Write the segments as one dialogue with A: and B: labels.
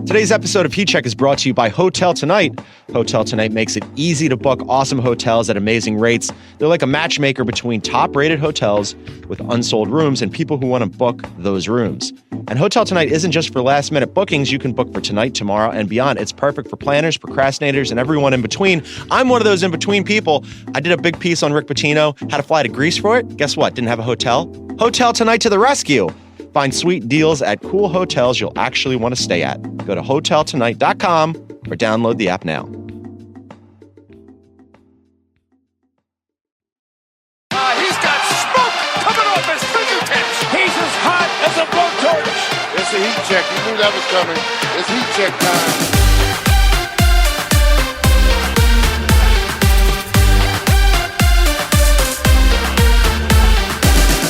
A: Today's episode of Heat Check is brought to you by Hotel Tonight. Hotel Tonight makes it easy to book awesome hotels at amazing rates. They're like a matchmaker between top-rated hotels with unsold rooms and people who want to book those rooms. And Hotel Tonight isn't just for last-minute bookings. You can book for tonight, tomorrow, and beyond. It's perfect for planners, procrastinators, and everyone in between. I'm one of those in-between people. I did a big piece on Rick Pitino, how to fly to Greece for it. Guess what? Didn't have a hotel. Hotel Tonight to the rescue. Find sweet deals at cool hotels you'll actually want to stay at. Go to hoteltonight.com or download the app now.
B: He's got smoke coming off his fingertips. He's as hot as a blowtorch.
C: It's a heat check. You knew that was coming. It's heat check time.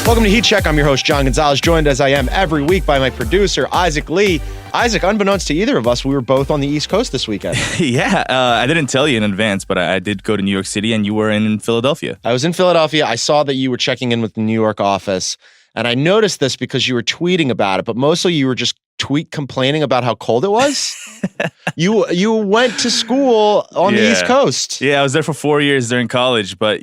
A: Welcome to Heat Check. I'm your host, John Gonzalez, joined as I am every week by my producer, Isaac Lee. Isaac, unbeknownst to either of us, we were both on the East Coast this weekend.
D: Yeah, I didn't tell you in advance, but I did go to New York City, and you were in Philadelphia.
A: I was in Philadelphia. I saw that you were checking in with the New York office, and I noticed this because you were tweeting about it, but mostly you were just complaining about how cold it was. You went to school on the East Coast.
D: Yeah, I was there for 4 years during college, but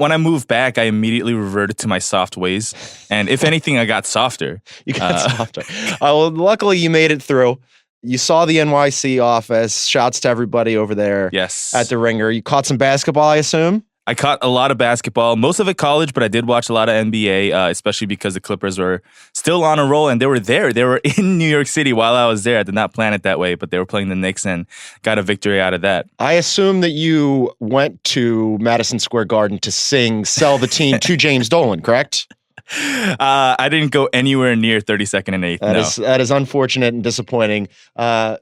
D: when I moved back, I immediately reverted to my soft ways. And if anything, I got softer.
A: You got softer. Well, luckily you made it through. You saw the NYC office. Shouts to everybody over there.
D: Yes.
A: At the Ringer. You caught some basketball, I assume?
D: I caught a lot of basketball, most of it college, but I did watch a lot of NBA, especially because the Clippers were still on a roll and they were there. They were in New York City while I was there. I did not plan it that way, but they were playing the Knicks and got a victory out of that.
A: I assume that you went to Madison Square Garden to sell the team to James Dolan, correct?
D: I didn't go anywhere near 32nd and 8th.
A: That is unfortunate and disappointing. Yep.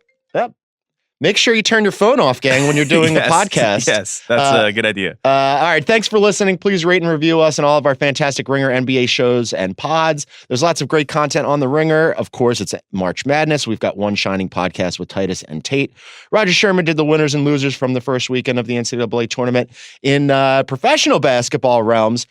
A: Make sure you turn your phone off, gang, when you're doing the podcast.
D: Yes, that's a good idea.
A: All right, thanks for listening. Please rate and review us and all of our fantastic Ringer NBA shows and pods. There's lots of great content on the Ringer. Of course, it's March Madness. We've got One Shining podcast with Titus and Tate. Roger Sherman did the winners and losers from the first weekend of the NCAA tournament. In professional basketball realms,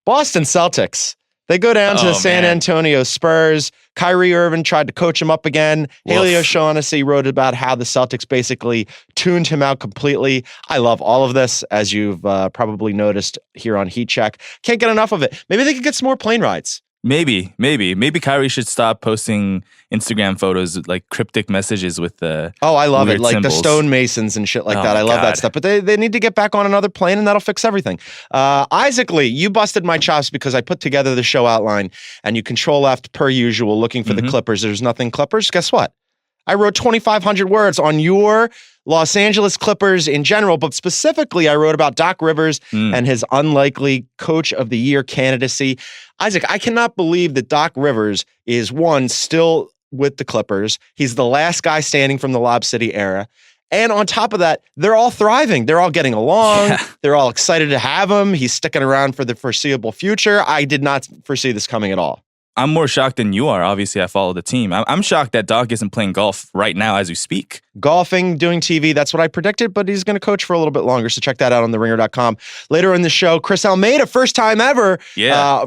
A: Boston Celtics. They go down to the San Antonio Spurs. Kyrie Irving tried to coach him up again. Haley O'Shaughnessy wrote about how the Celtics basically tuned him out completely. I love all of this, as you've probably noticed here on Heat Check. Can't get enough of it. Maybe they could get some more plane rides.
D: Maybe Kyrie should stop posting Instagram photos like cryptic messages with the
A: I love it, like
D: symbols.
A: the stonemasons and shit like that. I love that stuff. But they need to get back on another plane, and that'll fix everything. Isaac Lee, you busted my chops because I put together the show outline, and you control F per usual, looking for the Clippers. There's nothing Clippers. Guess what? I wrote 2,500 words on your Los Angeles Clippers in general, but specifically I wrote about Doc Rivers and his unlikely Coach of the Year candidacy. Isaac, I cannot believe that Doc Rivers is, one, still with the Clippers. He's the last guy standing from the Lob City era. And on top of that, they're all thriving. They're all getting along. Yeah. They're all excited to have him. He's sticking around for the foreseeable future. I did not foresee this coming at all.
D: I'm more shocked than you are. Obviously, I follow the team. I'm shocked that Doc isn't playing golf right now as we speak.
A: Golfing, doing TV, that's what I predicted, but he's going to coach for a little bit longer, so check that out on theringer.com. Later in the show, Chris Almeida, first time ever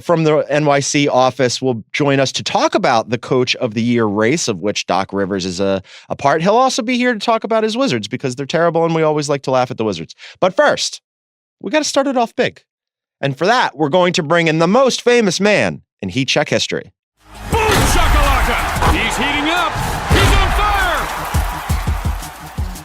A: from the NYC office, will join us to talk about the Coach of the Year race, of which Doc Rivers is a part. He'll also be here to talk about his Wizards, because they're terrible, and we always like to laugh at the Wizards. But first, we got to start it off big. And for that, we're going to bring in the most famous man in Heat Check history.
B: Boom shakalaka! He's heating up! He's on fire!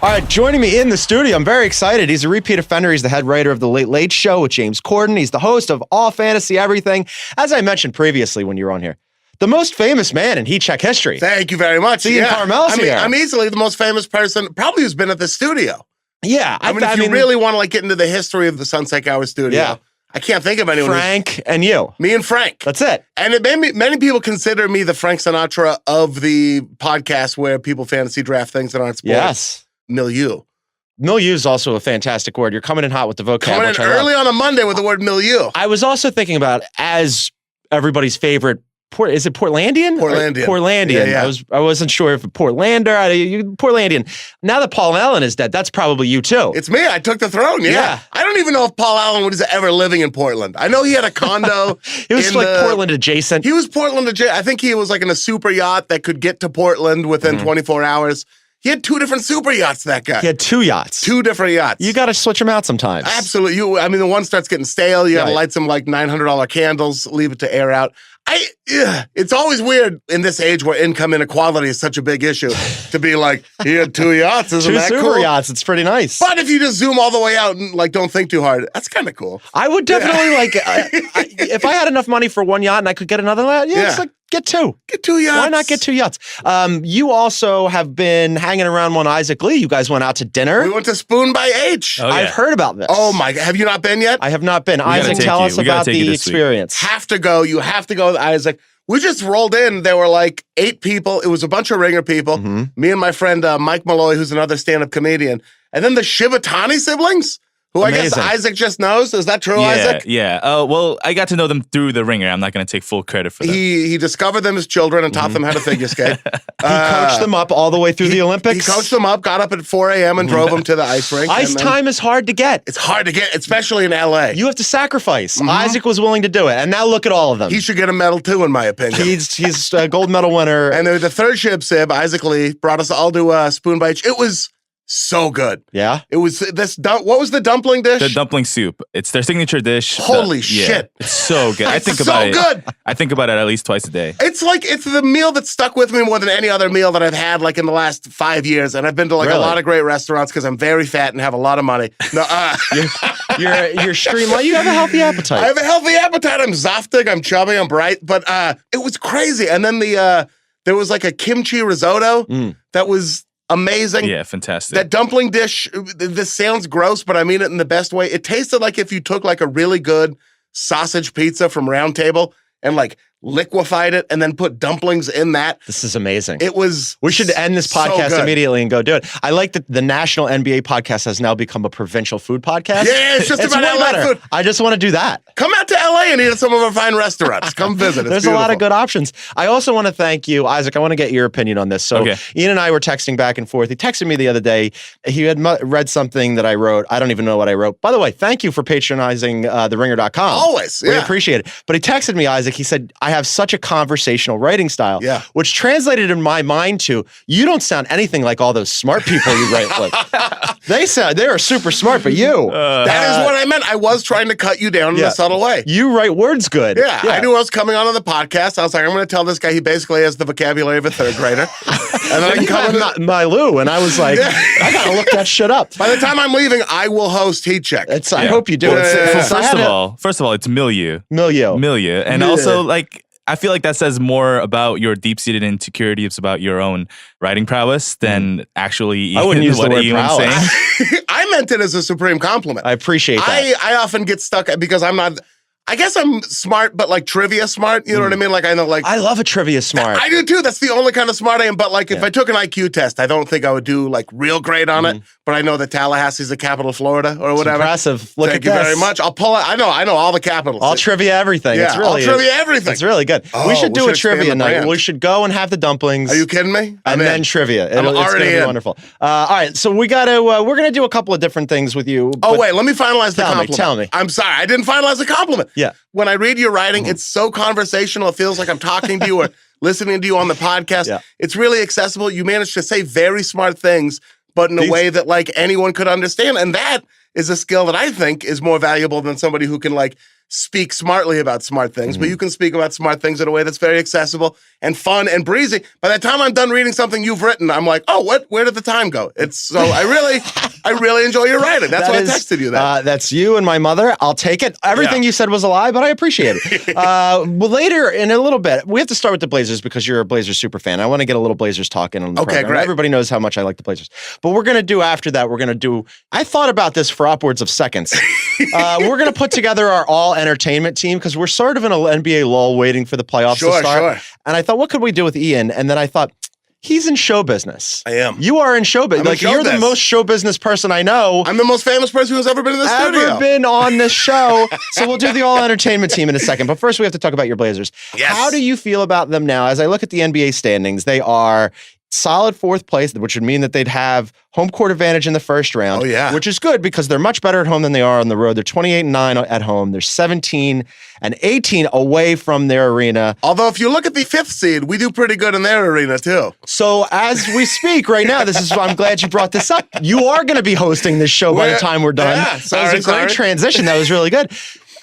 A: All right, joining me in the studio, I'm very excited. He's a repeat offender. He's the head writer of The Late Late Show with James Corden. He's the host of All Fantasy Everything. As I mentioned previously when you were on here, the most famous man in Heat Check history.
C: Thank you very much.
A: Karmel's here.
C: I'm easily the most famous person probably who's been at the studio.
A: Yeah.
C: I mean, if you really want to get into the history of the Sunset Hour studio.
A: Yeah.
C: I can't think of anyone.
A: Frank and you.
C: Me and Frank.
A: That's it.
C: And many people consider me the Frank Sinatra of the podcast where people fantasy draft things that aren't sports.
A: Yes.
C: Milieu.
A: Milieu is also a fantastic word. You're coming in hot with the vocab.
C: Coming in early on a Monday with the word milieu.
A: I was also thinking about, as everybody's favorite Is it Portlandian?
C: Portlandian.
A: Portlandian.
C: Yeah.
A: I wasn't sure if Portlander. Portlandian. Now that Paul Allen is dead, that's probably you too.
C: It's me. I took the throne. Yeah. I don't even know if Paul Allen was ever living in Portland. I know he had a condo.
A: He was like Portland adjacent.
C: He was Portland adjacent. I think he was like in a super yacht that could get to Portland within 24 hours. He had 2 different super yachts, that guy.
A: He had 2 yachts.
C: 2 different yachts.
A: You got to switch them out sometimes.
C: Absolutely. The one starts getting stale. You got to light some like $900 candles, leave it to air out. It's always weird in this age where income inequality is such a big issue to be like, he had 2 yachts. Isn't
A: 2
C: that
A: super
C: cool?
A: yachts. It's pretty nice.
C: But if you just zoom all the way out and like don't think too hard, that's kind of cool.
A: I would definitely if I had enough money for 1 yacht and I could get another yacht, it's like get 2.
C: Get 2 yachts.
A: Why not get 2 yachts? You also have been hanging around one Isaac Lee. You guys went out to dinner.
C: We went to Spoon by H.
D: Oh, yeah.
A: I've heard about this.
C: Oh my God. Have you not been yet?
A: I have not been. Isaac, tell us about the experience.
C: Have to go. You have to go with Isaac. We just rolled in. There were like 8 people. It was a bunch of ringer people. Me and my friend Mike Malloy, who's another stand-up comedian. And then the Shivatani siblings, who
A: Amazing.
C: I guess Isaac just knows. Is that true, Isaac?
D: Yeah. Well, I got to know them through the ringer. I'm not going to take full credit for them.
C: He discovered them as children and taught them how to figure skate.
A: He coached them up all the way through the Olympics.
C: He coached them up, got up at 4 a.m. and drove them to the ice rink.
A: Ice time is hard to get.
C: It's hard to get, especially in L.A.
A: You have to sacrifice. Isaac was willing to do it. And now look at all of them.
C: He should get a medal too, in my opinion.
A: He's a gold medal winner.
C: And the third ship sib, Isaac Lee, brought us all to Spoon by H. It was so good.
A: Yeah?
C: It was this. What was the dumpling dish?
D: The dumpling soup. It's their signature dish.
C: Holy shit.
D: It's so good. I think
C: so
D: about it.
C: good.
D: I think about it at least twice a day.
C: It's the meal that stuck with me more than any other meal that I've had like in the last 5 years. And I've been to like a lot of great restaurants because I'm very fat and have a lot of money. No,
A: you're streamlined. You have a healthy appetite.
C: I have a healthy appetite. I'm zaftig. I'm chubby. I'm bright. But it was crazy. And then there was like a kimchi risotto that was amazing.
D: Yeah, fantastic.
C: That dumpling dish, this sounds gross, but I mean it in the best way. It tasted like if you took like a really good sausage pizza from Round Table and like liquefied it and then put dumplings in that.
A: This is amazing.
C: It was.
A: We should end this podcast
C: good.
A: immediately and go do it. I like that the National NBA podcast has now become a provincial food podcast.
C: Yeah, it's just about
A: way
C: LA
A: better.
C: food.
A: I just want to do that.
C: Come out to LA and eat at some of our fine restaurants. Come visit. It's
A: There's
C: beautiful.
A: a lot of good options. I also want to thank you, Isaac. I want to get your opinion on this. So Ian and I were texting back and forth. He texted me the other day. He had read something that I wrote. I don't even know what I wrote. By the way, thank you for patronizing theringer.com.
C: Always.
A: We appreciate it. But he texted me, Isaac. He said, I have such a conversational writing style, which translated in my mind to, you don't sound anything like all those smart people you write with. They are super smart, but you.
C: That is what I meant. I was trying to cut you down in a subtle way.
A: You write words good.
C: Yeah, I knew I was coming on the podcast. I was like, I'm going to tell this guy he basically has the vocabulary of a third grader. And then I can come in
A: my Lou, and I was like, I got to look that shit up.
C: By the time I'm leaving, I will host Heat Check.
A: I hope you do.
D: First of all, it's milieu.
A: Milieu.
D: And also, like, I feel like that says more about your deep-seated insecurities about your own writing prowess than actually
A: I wouldn't use
D: what
A: the word
D: Ian was
A: prowess.
D: saying.
C: I meant it as a supreme compliment.
A: I appreciate that.
C: I often get stuck because I'm not. I guess I'm smart, but like trivia smart. You know what I mean? Like I know, like
A: I love a trivia smart.
C: I do too. That's the only kind of smart I am. But like, if I took an IQ test, I don't think I would do like real great on it. But I know that Tallahassee's the capital of Florida or whatever.
A: It's impressive. Look
C: Thank
A: at
C: you
A: this.
C: very much. I'll pull it. I know all the capitals.
A: All trivia everything.
C: Yeah,
A: it's really,
C: all trivia everything.
A: It's really good. We should do a trivia night. We should go and have the dumplings.
C: Are you kidding me?
A: And then trivia. It's going to be wonderful. All right, so we're going to do a couple of different things with you.
C: Oh, wait, let me finalize the compliment.
A: Tell me.
C: I'm sorry, I didn't finalize the compliment.
A: Yeah.
C: When I read your writing, it's so conversational. It feels like I'm talking to you or listening to you on the podcast.
A: Yeah.
C: It's really accessible. You manage to say very smart things, but in a way that like anyone could understand. And that is a skill that I think is more valuable than somebody who can like speak smartly about smart things, but you can speak about smart things in a way that's very accessible and fun and breezy. By the time I'm done reading something you've written, I'm like, oh, where did the time go? It's so I really enjoy your writing. That's why I texted you that.
A: That's you and my mother. I'll take it. Everything you said was a lie, but I appreciate it. Well, later in a little bit, we have to start with the Blazers because you're a Blazers super fan. I want to get a little Blazers talk in on the program.
C: Great.
A: Everybody knows how much I like the Blazers. But we're going to do after that, I thought about this for upwards of seconds. We're going to put together our all entertainment team because we're sort of in an NBA lull waiting for the playoffs to start.
C: Sure.
A: And I thought, what could we do with Ian? And then I thought, He's in show business.
C: I am.
A: You are in show business. Like, you're the most show business person I know.
C: I'm the most famous person who's ever been in the studio.
A: Ever been on this show. So we'll do the all entertainment team in a second. But first, we have to talk about your Blazers.
C: Yes.
A: How do you feel about them now? As I look at the NBA standings, they are solid fourth place, which would mean that they'd have home court advantage in the first round.
C: Oh, yeah.
A: Which is good because they're much better at home than they are on the road. They're 28-9 at home. They're 17-18 away from their arena.
C: Although if you look at the 5th seed, we do pretty good in their arena too.
A: So as we speak right now, I'm glad you brought this up. You are going to be hosting this show by the time we're done.
C: Yeah,
A: That was a great transition. That was really good.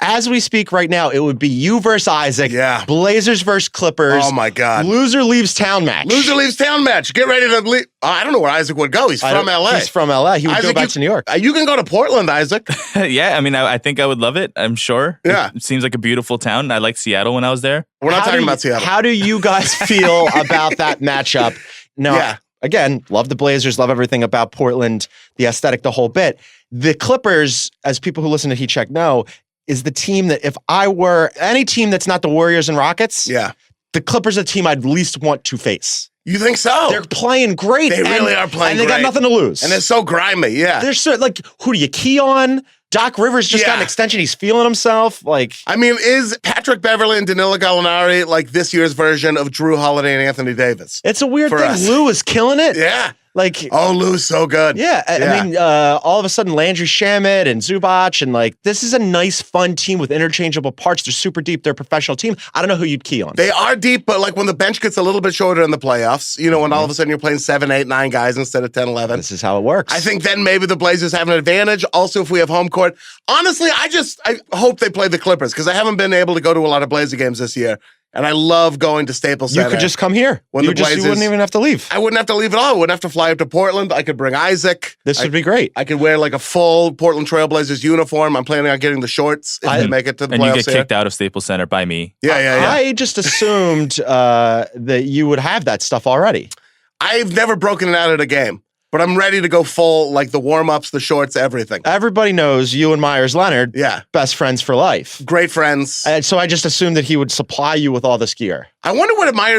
A: As we speak right now, it would be you versus Isaac.
C: Yeah.
A: Blazers versus Clippers.
C: Oh, my God.
A: Loser leaves town match.
C: Loser leaves town match. Get ready to leave. I don't know where Isaac would go. He's from LA.
A: He's from LA. He would
C: Isaac,
A: go back to New York.
C: You can go to Portland, Isaac.
D: Yeah, I mean, I think I would love it. I'm sure.
C: Yeah.
D: It seems like a beautiful town. I liked Seattle when I was there.
C: We're not talking about Seattle.
A: How do you guys feel about that matchup? Now, again, love the Blazers, love everything about Portland, the aesthetic, the whole bit. The Clippers, as people who listen to Heat Check know, is the team that if I were any team that's not the Warriors and Rockets, the Clippers are the team I'd least want to face.
C: You think so?
A: They're playing great.
C: They really are playing
A: and they got nothing to lose.
C: And they're so grimy,
A: They're so, like, who do you key on? Doc Rivers just got an extension. He's feeling himself. Like,
C: I mean, is Patrick Beverley and Danilo Gallinari like this year's version of Drew Holiday and Anthony Davis?
A: It's a weird thing.
C: Us.
A: Lou is killing it.
C: Yeah.
A: Like,
C: oh, Lou's so good.
A: Yeah. I mean, all of a sudden, Landry Shamet and Zubac, and like, this is a nice, fun team with interchangeable parts. They're super deep. They're a professional team. I don't know who you'd key on.
C: They are deep, but like when the bench gets a little bit shorter in the playoffs, you know, when all of a sudden you're playing 7, 8, 9 guys instead of 10, 11.
A: This is how it works.
C: I think then maybe the Blazers have an advantage. Also, if we have home court. Honestly, I hope they play the Clippers because I haven't been able to go to a lot of Blazer games this year. And I love going to Staples Center.
A: You could just come here.
C: When
A: you wouldn't even have to leave.
C: I wouldn't have to leave at all. I wouldn't have to fly up to Portland. I could bring Isaac.
A: This would be great.
C: I could wear like a full Portland Trailblazers uniform. I'm planning on getting the shorts if they make it to the playoffs.
D: And you get kicked out of Staples Center by me.
C: Yeah.
A: I just assumed that you would have that stuff already.
C: I've never broken it out at a game. But I'm ready to go full, like the warm-ups, the shorts, everything.
A: Everybody knows you and Myers Leonard, best friends for life.
C: Great friends.
A: And so I just assumed that he would supply you with all this gear.
C: I wonder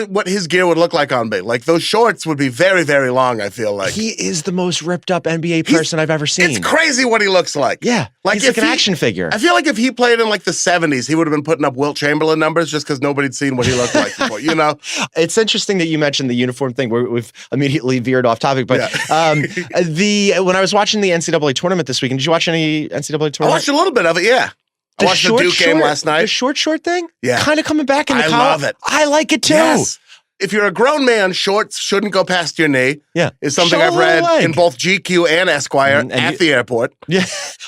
C: what his gear would look like on me. Like those shorts would be very, very long, I feel like.
A: He is the most ripped up NBA person I've ever seen.
C: It's crazy what he looks like.
A: Yeah. He's like an action figure.
C: I feel like if he played in like the 70s, he would have been putting up Wilt Chamberlain numbers just because nobody'd seen what he looked like before, you know?
A: It's interesting that you mentioned the uniform thing. We've immediately veered off topic, but when I was watching the NCAA tournament this weekend, did you watch any NCAA tournament? I
C: watched a little bit of it, yeah. I watched the Duke game last night.
A: The short thing?
C: Yeah.
A: Kind of coming back in the
C: I love it.
A: I like it too.
C: Yes. If you're a grown man, shorts shouldn't go past your knee.
A: Yeah.
C: Is something I've read in both GQ and Esquire at the airport.
A: Yeah.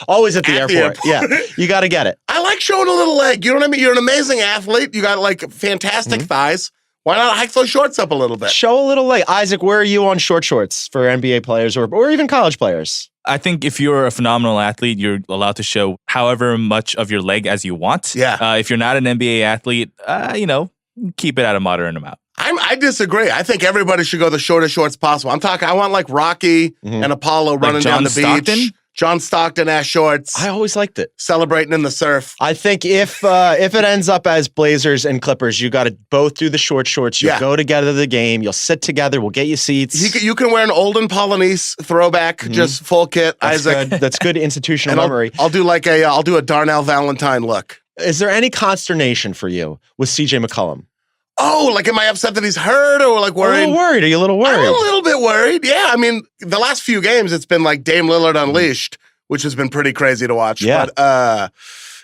A: Always at the airport. Yeah. You got to get it.
C: I like showing a little leg. You know what I mean? You're an amazing athlete. You got like fantastic thighs. Why not hike those shorts up a little bit?
A: Show a little leg. Isaac, where are you on short shorts for NBA players or even college players?
D: I think if you're a phenomenal athlete, you're allowed to show however much of your leg as you want.
C: Yeah.
D: If you're not an NBA athlete, keep it at a moderate amount.
C: I disagree. I think everybody should go the shortest shorts possible. I want like Rocky and Apollo running down the beach. John Stockton ass shorts.
A: I always liked it.
C: Celebrating in the surf.
A: I think if it ends up as Blazers and Clippers, you got to both do the short shorts. You'll go together to the game. You'll sit together. We'll get you seats.
C: You can wear an Olden Polonese throwback, just full kit.
A: That's
C: Isaac.
A: Good. That's good institutional memory.
C: I'll do like I'll do a Darnell Valentine look.
A: Is there any consternation for you with CJ McCollum?
C: Oh, like am I upset that he's hurt or like worried?
A: A little worried. Are you a little worried?
C: I'm a little bit worried. Yeah, I mean, the last few games it's been like Dame Lillard unleashed, which has been pretty crazy to watch.
A: Yeah.
C: But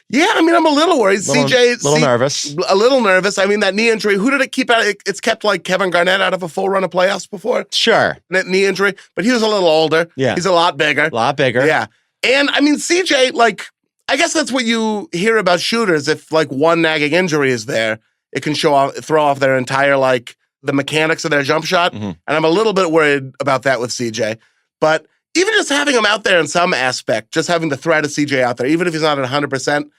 C: yeah, I mean, I'm a little worried. CJ,
A: nervous.
C: A little nervous. I mean, that knee injury. Who did it keep out? It's kept like Kevin Garnett out of a full run of playoffs before.
A: Sure.
C: That knee injury, but he was a little older.
A: Yeah.
C: He's a lot bigger. Yeah. And I mean, CJ, like, I guess that's what you hear about shooters. If like one nagging injury is there, it can throw off their entire, like, the mechanics of their jump shot. And I'm a little bit worried about that with CJ. But even just having him out there in some aspect, just having the threat of CJ out there, even if he's not at 100%,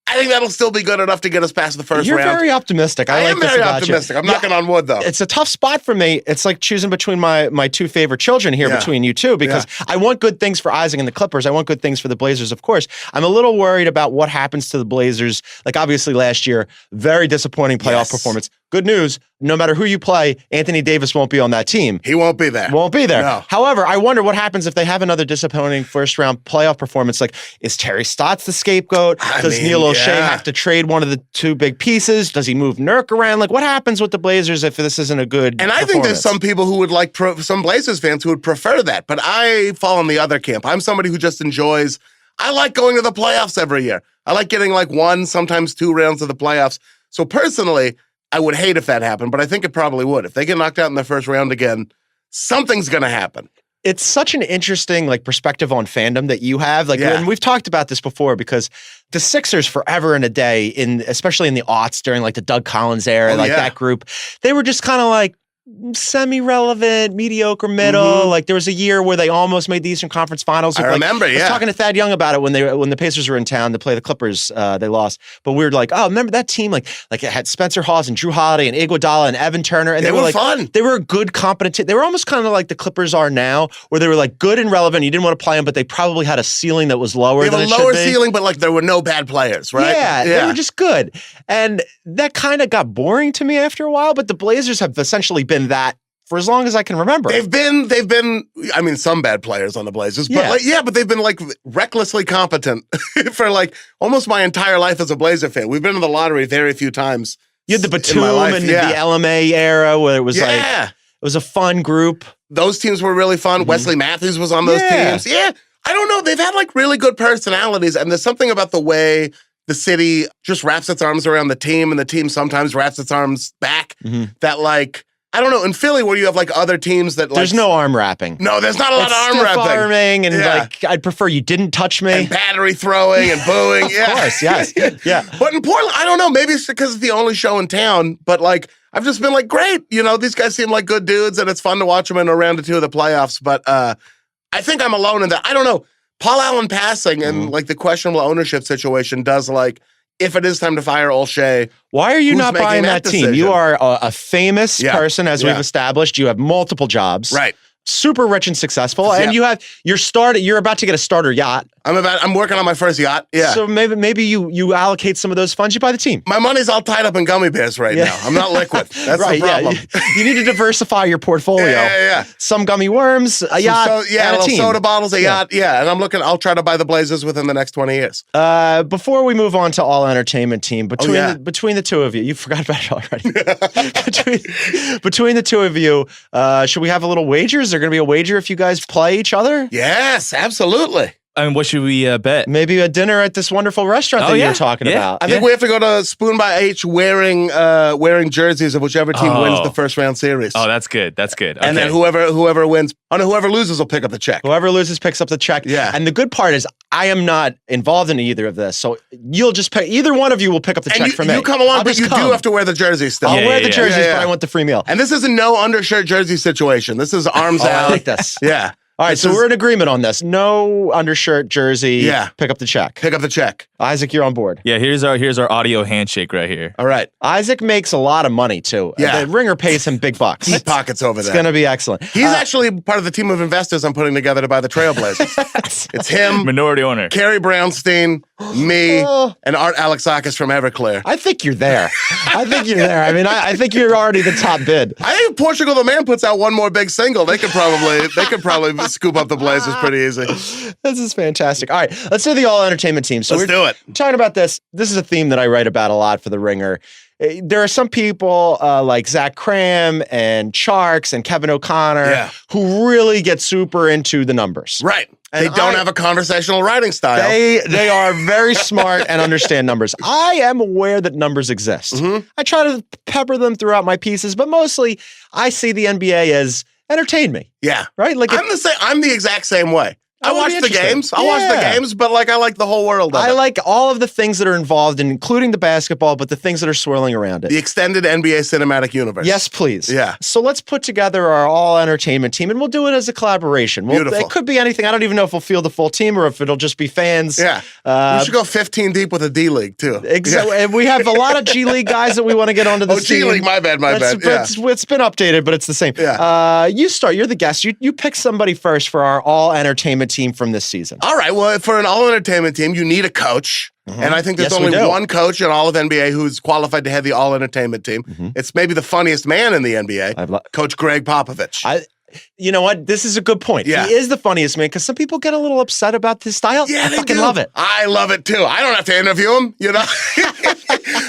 C: I think that'll still be good enough to get us past the first round.
A: You're very optimistic. I
C: am
A: like
C: very optimistic. I'm knocking on wood, though.
A: It's a tough spot for me. It's like choosing between my two favorite children here, between you two, because I want good things for Isaac and the Clippers. I want good things for the Blazers, of course. I'm a little worried about what happens to the Blazers. Like, obviously, last year, very disappointing playoff performance. good news, no matter who you play, Anthony Davis won't be on that team.
C: He won't be there.
A: Won't be there.
C: No.
A: However, I wonder what happens if they have another disappointing first-round playoff performance. Like, is Terry Stotts the scapegoat? Does Neil O'Shea have to trade one of the two big pieces? Does he move Nurk around? Like, what happens with the Blazers if this isn't a good
C: And I think there's some people who would like, some Blazers fans who would prefer that, but I fall in the other camp. I'm somebody who just enjoys, I like going to the playoffs every year. I like getting like 1, sometimes 2 rounds of the playoffs. So personally, I would hate if that happened, but I think it probably would. If they get knocked out in the first round again, something's going to happen.
A: It's such an interesting like perspective on fandom that you have. Like, and we've talked about this before because the Sixers forever and a day, especially in the aughts during like the Doug Collins era, that group, they were just kind of like semi-relevant, mediocre, middle. Like there was a year where they almost made the Eastern Conference Finals.
C: I remember,
A: I was talking to Thad Young about it when the Pacers were in town to play the Clippers. They lost, but we were like, oh, remember that team? Like it had Spencer Hawes and Drew Holiday and Iguodala and Evan Turner, and they were like
C: fun.
A: They were a good, competent team. They were almost kind of like the Clippers are now, where they were like good and relevant. You didn't want to play them, but they probably had a ceiling that was lower.
C: They have a lower ceiling, but like there were no bad players, right?
A: Yeah, they were just good, and that kind of got boring to me after a while. But the Blazers have essentially been that for as long as I can remember.
C: They've been, I mean, some bad players on the Blazers, but but they've been like recklessly competent for like almost my entire life as a Blazer fan. We've been in the lottery very few times.
A: You had the Batum and the LMA era where it was like, it was a fun group.
C: Those teams were really fun. Wesley Matthews was on those teams. Yeah. I don't know. They've had like really good personalities, and there's something about the way the city just wraps its arms around the team, and the team sometimes wraps its arms back that like, I don't know, in Philly where you have like other teams that like...
A: There's no arm wrapping.
C: No, there's not a lot of arm wrapping.
A: Arming and like, I'd prefer you didn't touch me.
C: And battery throwing and booing.
A: Of course, yes. Yeah.
C: But in Portland, I don't know, maybe it's because it's the only show in town, but like, I've just been like, great, you know, these guys seem like good dudes and it's fun to watch them in a round or two of the playoffs, but I think I'm alone in that. I don't know. Paul Allen passing and like the questionable ownership situation does like, if it is time to fire O'Shea,
A: why are you not buying that team?
C: Decision?
A: You are a famous person, as we've established. You have multiple jobs.
C: Right.
A: Super rich and successful, and you're about to get a starter yacht.
C: I'm working on my first yacht. Yeah.
A: So maybe you allocate some of those funds. You buy the team.
C: My money's all tied up in gummy bears right now. I'm not liquid. That's the problem.
A: You need to diversify your portfolio.
C: Yeah.
A: Some gummy worms, a yacht, and a team.
C: Soda bottles, a yacht. Yeah, and I'll try to buy the Blazers within the next 20 years.
A: Before we move on to all entertainment team, between the two of you forgot about it already. between the two of you, should we have a little wager? Is there going to be a wager if you guys play each other?
C: Yes, absolutely.
D: I mean, what should we bet?
A: Maybe a dinner at this wonderful restaurant that you were talking about.
C: I think we have to go to Spoon by H wearing jerseys of whichever team wins the first round series.
D: Oh, that's good. That's good.
C: And then whoever wins, whoever loses will pick up the check.
A: Whoever loses picks up the check.
C: Yeah.
A: And the good part is I am not involved in either of this, so you'll just pay. Either one of you will pick up the check for me.
C: You come along, but you do have to wear the jersey still.
A: I'll wear the jerseys, but I want the free meal.
C: And this is a no undershirt jersey situation. This is arms out.
A: I like this.
C: Yeah.
A: All right, so we're in agreement on this. No undershirt, jersey.
C: Yeah.
A: Pick up the check.
C: Pick up the check.
A: Isaac, you're on board.
D: Yeah, here's our audio handshake right here.
C: All right.
A: Isaac makes a lot of money, too.
C: Yeah.
A: The Ringer pays him big bucks.
C: Deep pockets over there.
A: It's going to be excellent.
C: He's actually part of the team of investors I'm putting together to buy the Trailblazers. It's him,
D: minority owner,
C: Carrie Brownstein, me, and Art Alexakis from Everclear.
A: I think you're there. I mean, I think you're already the top bid.
C: I think if Portugal the Man puts out one more big single, they could probably scoop up the Blazers pretty easy.
A: This is fantastic. All right, let's do the all entertainment team. So
C: let's do it.
A: Talking about this. This is a theme that I write about a lot for the Ringer. There are some people like Zach Cram and Charks and Kevin O'Connor who really get super into the numbers.
C: Right. And they don't have a conversational writing style.
A: They are very smart and understand numbers. I am aware that numbers exist. Mm-hmm. I try to pepper them throughout my pieces, but mostly I see the NBA as entertain me.
C: Yeah.
A: Right? Like
C: I'm the exact same way. I watch the games. I watch the games, but like I like the whole world of it.
A: I like all of the things that are involved, including the basketball, but the things that are swirling around it.
C: The extended NBA cinematic universe.
A: Yes, please.
C: Yeah.
A: So let's put together our all entertainment team, and we'll do it as a collaboration.
C: Beautiful.
A: It could be anything. I don't even know if we'll field the full team or if it'll just be fans.
C: Yeah. We should go 15 deep with a D League too.
A: Exactly. Yeah. And we have a lot of G League guys that we want to get onto the team.
C: G League. My bad. Yeah.
A: It's been updated, but it's the same.
C: Yeah.
A: You start. You're the guest. You pick somebody first for our all entertainment team from this season.
C: All right. Well, for an all entertainment team, you need a coach. And I think there's only one coach in all of NBA who's qualified to head the all-entertainment team. It's maybe the funniest man in the NBA, Coach Greg Popovich.
A: You know what? This is a good point.
C: Yeah.
A: He is the funniest man because some people get a little upset about his style.
C: Yeah,
A: I fucking love it.
C: I love it too. I don't have to interview him, you know?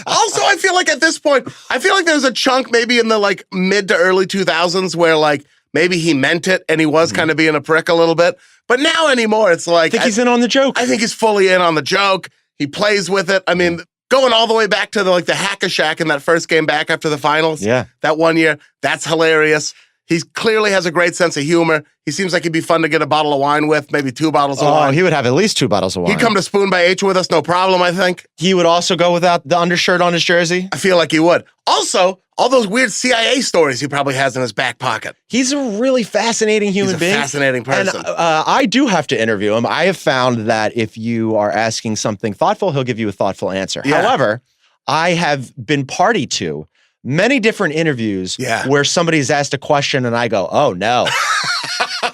C: Also, I feel like at this point, there's a chunk maybe in the like mid to early 2000s where like maybe he meant it and he was kind of being a prick a little bit. But now anymore, it's like...
A: I think he's in on the joke.
C: I think he's fully in on the joke. He plays with it. I mean, going all the way back to the Hack-a-Shack in that first game back after the finals.
A: Yeah.
C: That one year. That's hilarious. He clearly has a great sense of humor. He seems like he'd be fun to get a bottle of wine with, maybe 2 bottles of wine.
A: Oh, he would have at least 2 bottles of wine.
C: He'd come to Spoon by H with us, no problem, I think.
A: He would also go without the undershirt on his jersey.
C: I feel like he would. Also, all those weird CIA stories he probably has in his back pocket.
A: He's a really fascinating human being.
C: He's a fascinating person.
A: And I do have to interview him. I have found that if you are asking something thoughtful, he'll give you a thoughtful answer.
C: Yeah.
A: However, I have been party to many different interviews where somebody's asked a question and I go, oh no.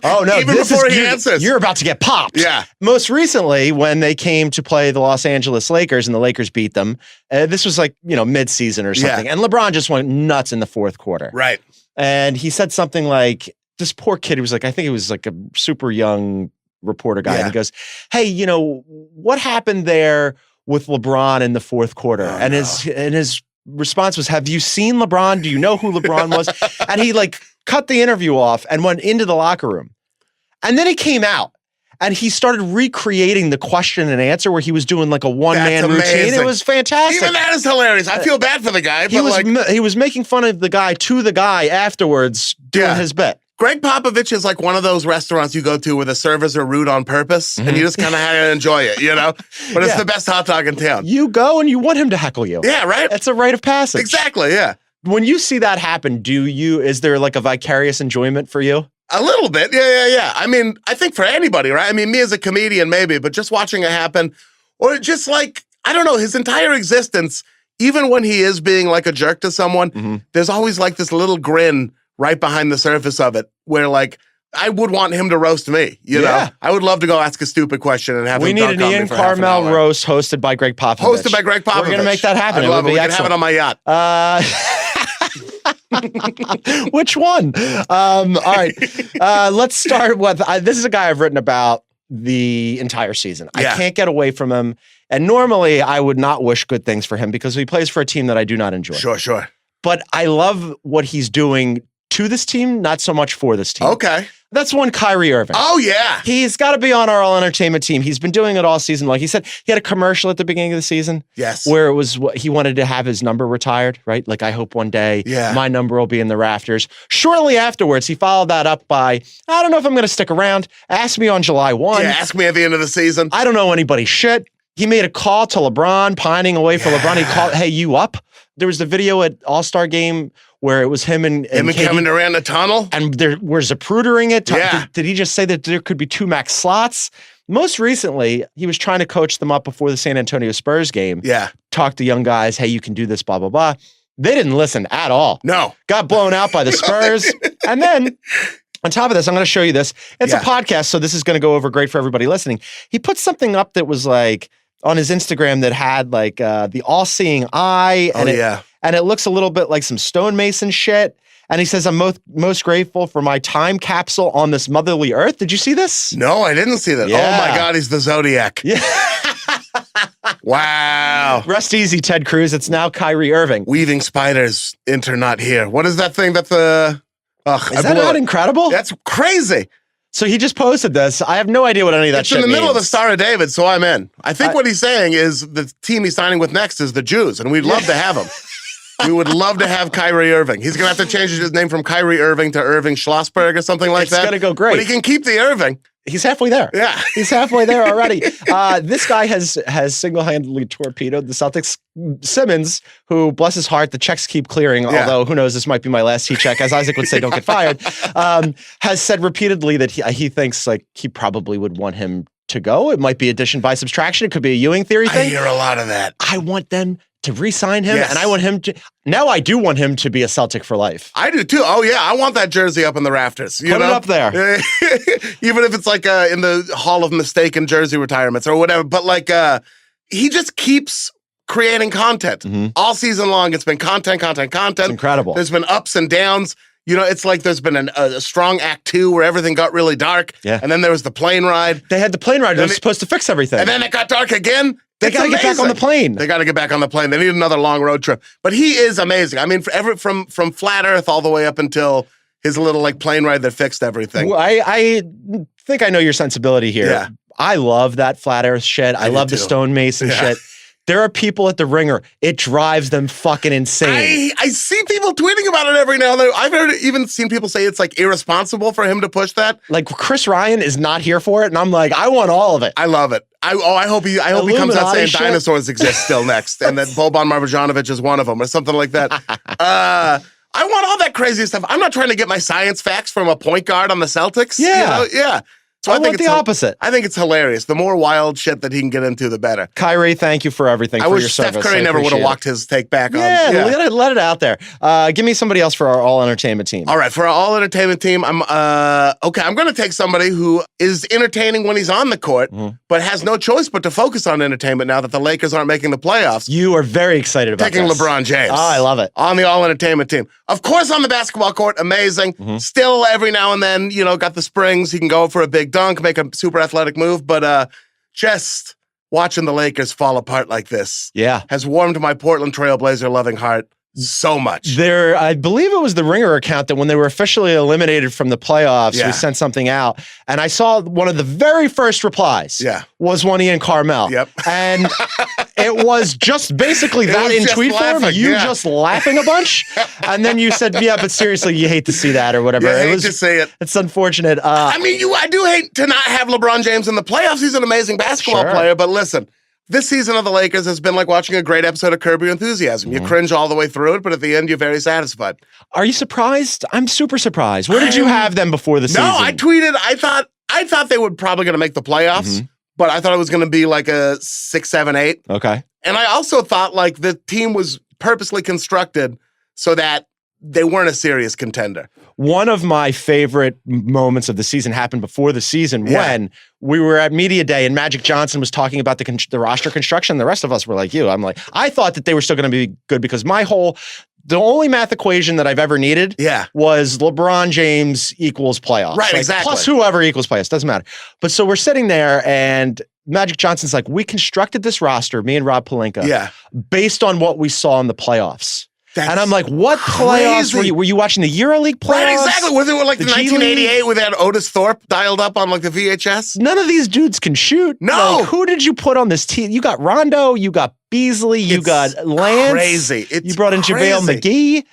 A: Oh no,
C: even before he answers.
A: You're about to get popped.
C: Yeah.
A: Most recently, when they came to play the Los Angeles Lakers and the Lakers beat them, this was like, mid-season or something. And LeBron just went nuts in the fourth quarter.
C: Right.
A: And he said something like, this poor kid, he was like, I think he was like a super young reporter guy. And he goes, hey, what happened there with LeBron in the fourth quarter? And his response was, have you seen LeBron? Do you know who LeBron was? And he cut the interview off and went into the locker room. And then he came out and he started recreating the question and answer where he was doing like a one-man routine. It was fantastic.
C: Even that is hilarious. I feel bad for the guy.
A: He was making fun of the guy to the guy afterwards doing his bit.
C: Greg Popovich is like one of those restaurants you go to where the servers are rude on purpose and you just kind of have to enjoy it, But it's the best hot dog in town.
A: You go and you want him to heckle you.
C: Yeah, right?
A: It's a rite of passage.
C: Exactly, yeah.
A: When you see that happen, is there like a vicarious enjoyment for you?
C: A little bit, yeah. I mean, I think for anybody, right? I mean, me as a comedian, maybe, but just watching it happen, or just like, I don't know, his entire existence, even when he is being like a jerk to someone, there's always like this little grin right behind the surface of it where like, I would want him to roast me, you know? I would love to go ask a stupid question and have him dunk on me for half an hour.
A: We need an Ian Karmel roast hosted by Greg Popovich.
C: Hosted by Greg Popovich.
A: We're going to make that happen.
C: I love it. We can have it on my yacht.
A: Which one? All right. Let's start with, this is a guy I've written about the entire season. I can't get away from him. And normally I would not wish good things for him because he plays for a team that I do not enjoy.
C: Sure.
A: But I love what he's doing to this team, not so much for this team.
C: Okay.
A: That's one Kyrie Irving.
C: Oh, yeah.
A: He's got to be on our all-entertainment team. He's been doing it all season long. He said he had a commercial at the beginning of the season.
C: Yes.
A: Where it was he wanted to have his number retired, right? Like, I hope one day my number will be in the rafters. Shortly afterwards, he followed that up by, I don't know if I'm going to stick around. Ask me on July 1.
C: Yeah, ask me at the end of the season.
A: I don't know anybody's shit. He made a call to LeBron, pining away for LeBron. He called, hey, you up? There was the video at All-Star Game where it was him and
C: Kevin Durant in the tunnel.
A: And there were Zaprudering it. Did he just say that there could be 2 max slots? Most recently, he was trying to coach them up before the San Antonio Spurs game.
C: Yeah.
A: Talk to young guys, hey, you can do this, blah, blah, blah. They didn't listen at all.
C: No.
A: Got blown out by the Spurs. And then on top of this, I'm going to show you this. It's a podcast, so this is going to go over great for everybody listening. He put something up that was like on his Instagram that had like the all-seeing eye. And and it looks a little bit like some stonemason shit. And he says, I'm most grateful for my time capsule on this motherly earth. Did you see this?
C: No, I didn't see that.
A: Yeah.
C: Oh my God, he's the Zodiac.
A: Yeah.
C: Wow.
A: Rest easy, Ted Cruz. It's now Kyrie Irving.
C: Weaving spiders, enter not here. What is that thing that the...
A: Is that not incredible?
C: That's crazy.
A: So he just posted this. I have no idea what any of that shit means.
C: It's in the middle of the Star of David, so I'm in. I think what he's saying is the team he's signing with next is the Jews, and we'd love to have him. We would love to have Kyrie Irving. He's going to have to change his name from Kyrie Irving to Irving Schlossberg or something like that.
A: It's going to go great.
C: But he can keep the Irving.
A: He's halfway there.
C: Yeah.
A: He's halfway there already. This guy has single-handedly torpedoed the Celtics. Simmons, who, bless his heart, the checks keep clearing, although who knows, this might be my last heat check. As Isaac would say, don't get fired. Has said repeatedly that he thinks like he probably would want him to go. It might be addition by subtraction. It could be a Ewing theory thing.
C: I hear a lot of that.
A: I want them to re-sign him, and I want him to... Now I do want him to be a Celtic for life.
C: I do too. Oh yeah, I want that jersey up in the rafters.
A: Put it up there.
C: Even if it's like in the Hall of Mistaken Jersey Retirements or whatever. But like, he just keeps creating content all season long. It's been content.
A: It's incredible.
C: There's been ups and downs. You know, it's like there's been a strong act 2 where everything got really dark.
A: Yeah.
C: And then there was the plane ride.
A: They had the plane ride. That was supposed to fix everything.
C: And then it got dark again.
A: They got to get back on the plane.
C: They got to get back on the plane. They need another long road trip. But he is amazing. I mean, from Flat Earth all the way up until his little like plane ride that fixed everything.
A: Well, I think I know your sensibility here.
C: Yeah.
A: I love that Flat Earth shit. I love the stonemason shit. There are people at the Ringer. It drives them fucking insane.
C: I see people tweeting about it every now and then. I've even seen people say it's like irresponsible for him to push that.
A: Like Chris Ryan is not here for it, and I'm like, I want all of it.
C: I love it. I hope he comes out saying
A: shit.
C: dinosaurs exist still next, and that Boban Marjanovic is one of them, or something like that. I want all that crazy stuff. I'm not trying to get my science facts from a point guard on the Celtics.
A: Yeah.
C: You know? Yeah. So
A: I want the opposite.
C: I think it's hilarious. The more wild shit that he can get into, the better.
A: Kyrie, thank you for everything.
C: I
A: for
C: wish
A: your
C: Steph
A: service.
C: Curry never would have walked his take back on.
A: Yeah, let it out there. Give me somebody else for our all entertainment team.
C: All right, for our all entertainment team, I'm going to take somebody who is entertaining when he's on the court, but has no choice but to focus on entertainment now that the Lakers aren't making the playoffs.
A: You are very excited about
C: taking
A: this.
C: LeBron James.
A: Oh, I love it.
C: On the all entertainment team. Of course, on the basketball court, amazing. Still, every now and then, got the springs. He can go for a big dunk, make a super athletic move, but just watching the Lakers fall apart like this has warmed my Portland Trailblazer loving heart so much.
A: I believe it was the Ringer account that when they were officially eliminated from the playoffs, we sent something out, and I saw one of the very first replies was one Ian Karmel.
C: Yep.
A: And it was just basically that in tweet form, just laughing a bunch, and then you said, yeah, but seriously, you hate to see that or whatever.
C: I hate to say it.
A: It's unfortunate.
C: I do hate to not have LeBron James in the playoffs. He's an amazing basketball player, but listen, this season of the Lakers has been like watching a great episode of Curb Your Enthusiasm. You cringe all the way through it, but at the end, you're very satisfied.
A: Are you surprised? I'm super surprised. Where did you have them before the season?
C: No, I tweeted. I thought they were probably going to make the playoffs, but I thought it was going to be like a 6, 7, 8.
A: Okay.
C: And I also thought like the team was purposely constructed so that they weren't a serious contender.
A: One of my favorite moments of the season happened before the season when we were at Media Day and Magic Johnson was talking about the roster construction. The rest of us were like you. I'm like, I thought that they were still going to be good because the only math equation that I've ever needed was LeBron James equals playoffs.
C: Right, exactly.
A: Plus whoever equals playoffs, doesn't matter. But so we're sitting there and Magic Johnson's like, we constructed this roster, me and Rob Pelinka, based on what we saw in the playoffs. And I'm like, what playoffs were you? Were you watching the EuroLeague playoffs?
C: Right, exactly. Was it like the 1988 where they had Otis Thorpe dialed up on like the VHS?
A: None of these dudes can shoot.
C: No.
A: Like, who did you put on this team? You got Rondo, you got Beasley, you got Lance.
C: Crazy.
A: You brought in JaVale McGee.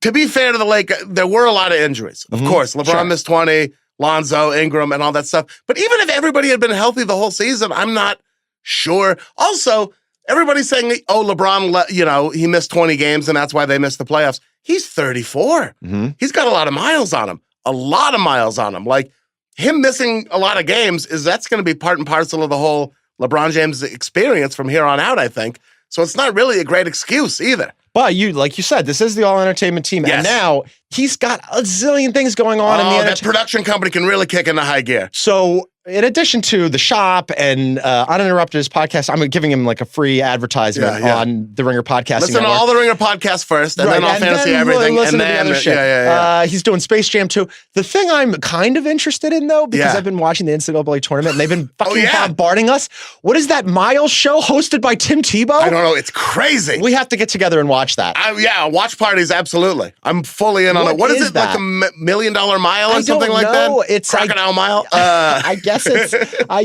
C: To be fair to the Lakers, there were a lot of injuries. Of course, LeBron missed 20, Lonzo, Ingram, and all that stuff. But even if everybody had been healthy the whole season, I'm not sure. Also, everybody's saying, oh, LeBron, he missed 20 games and that's why they missed the playoffs. He's 34. He's got a lot of miles on him. A lot of miles on him. Like, him missing a lot of games that's going to be part and parcel of the whole LeBron James experience from here on out, I think. So it's not really a great excuse either.
A: But like you said, this is the all-entertainment team. Yes. And now he's got a zillion things going on in the entertainment.
C: That production company can really kick into high gear.
A: So in addition to the shop and Uninterrupted his podcast, I'm giving him like a free advertisement on the Ringer Podcasting
C: Listen
A: Network.
C: to all the Ringer podcasts first, and then all Fantasy Everything,
A: and then
C: the other shit.
A: He's doing Space Jam 2. The thing I'm kind of interested in, though, because I've been watching the NCAA tournament, and they've been fucking bombarding us. What is that Miles show hosted by Tim Tebow?
C: I don't know. It's crazy.
A: We have to get together and watch that.
C: Watch parties, absolutely. I'm fully in on it. What is it, like a $1 Million Mile or something like that?
A: It's
C: Crocodile Mile?
A: I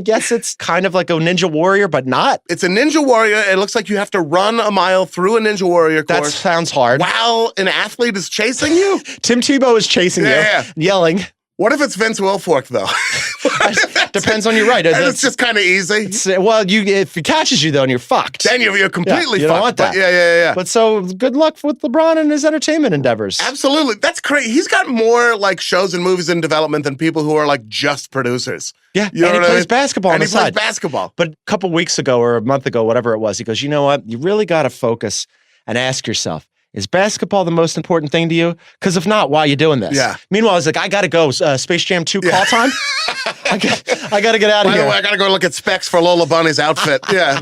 A: guess it's kind of like a Ninja Warrior, but not.
C: It's a Ninja Warrior. It looks like you have to run a mile through a Ninja Warrior course.
A: That sounds hard.
C: While an athlete is chasing you?
A: Tim Tebow is chasing you, yelling.
C: What if it's Vince Wilfork, though?
A: Depends on your right.
C: It's just kind of easy.
A: If he catches you, though, and you're fucked.
C: Then you're completely fucked.
A: You don't want that.
C: Yeah.
A: But so good luck with LeBron and his entertainment endeavors.
C: Absolutely. That's crazy. He's got more like shows and movies in development than people who are like just producers.
A: Yeah, and he plays basketball on the side. But a couple weeks ago or a month ago, whatever it was, he goes, you know what? You really got to focus and ask yourself, is basketball the most important thing to you? Because if not, why are you doing this?
C: Yeah.
A: Meanwhile, he's like, I got to go. Space Jam 2 call time? I got to get out of here.
C: By the way, I got to go look at specs for Lola Bunny's outfit. Yeah.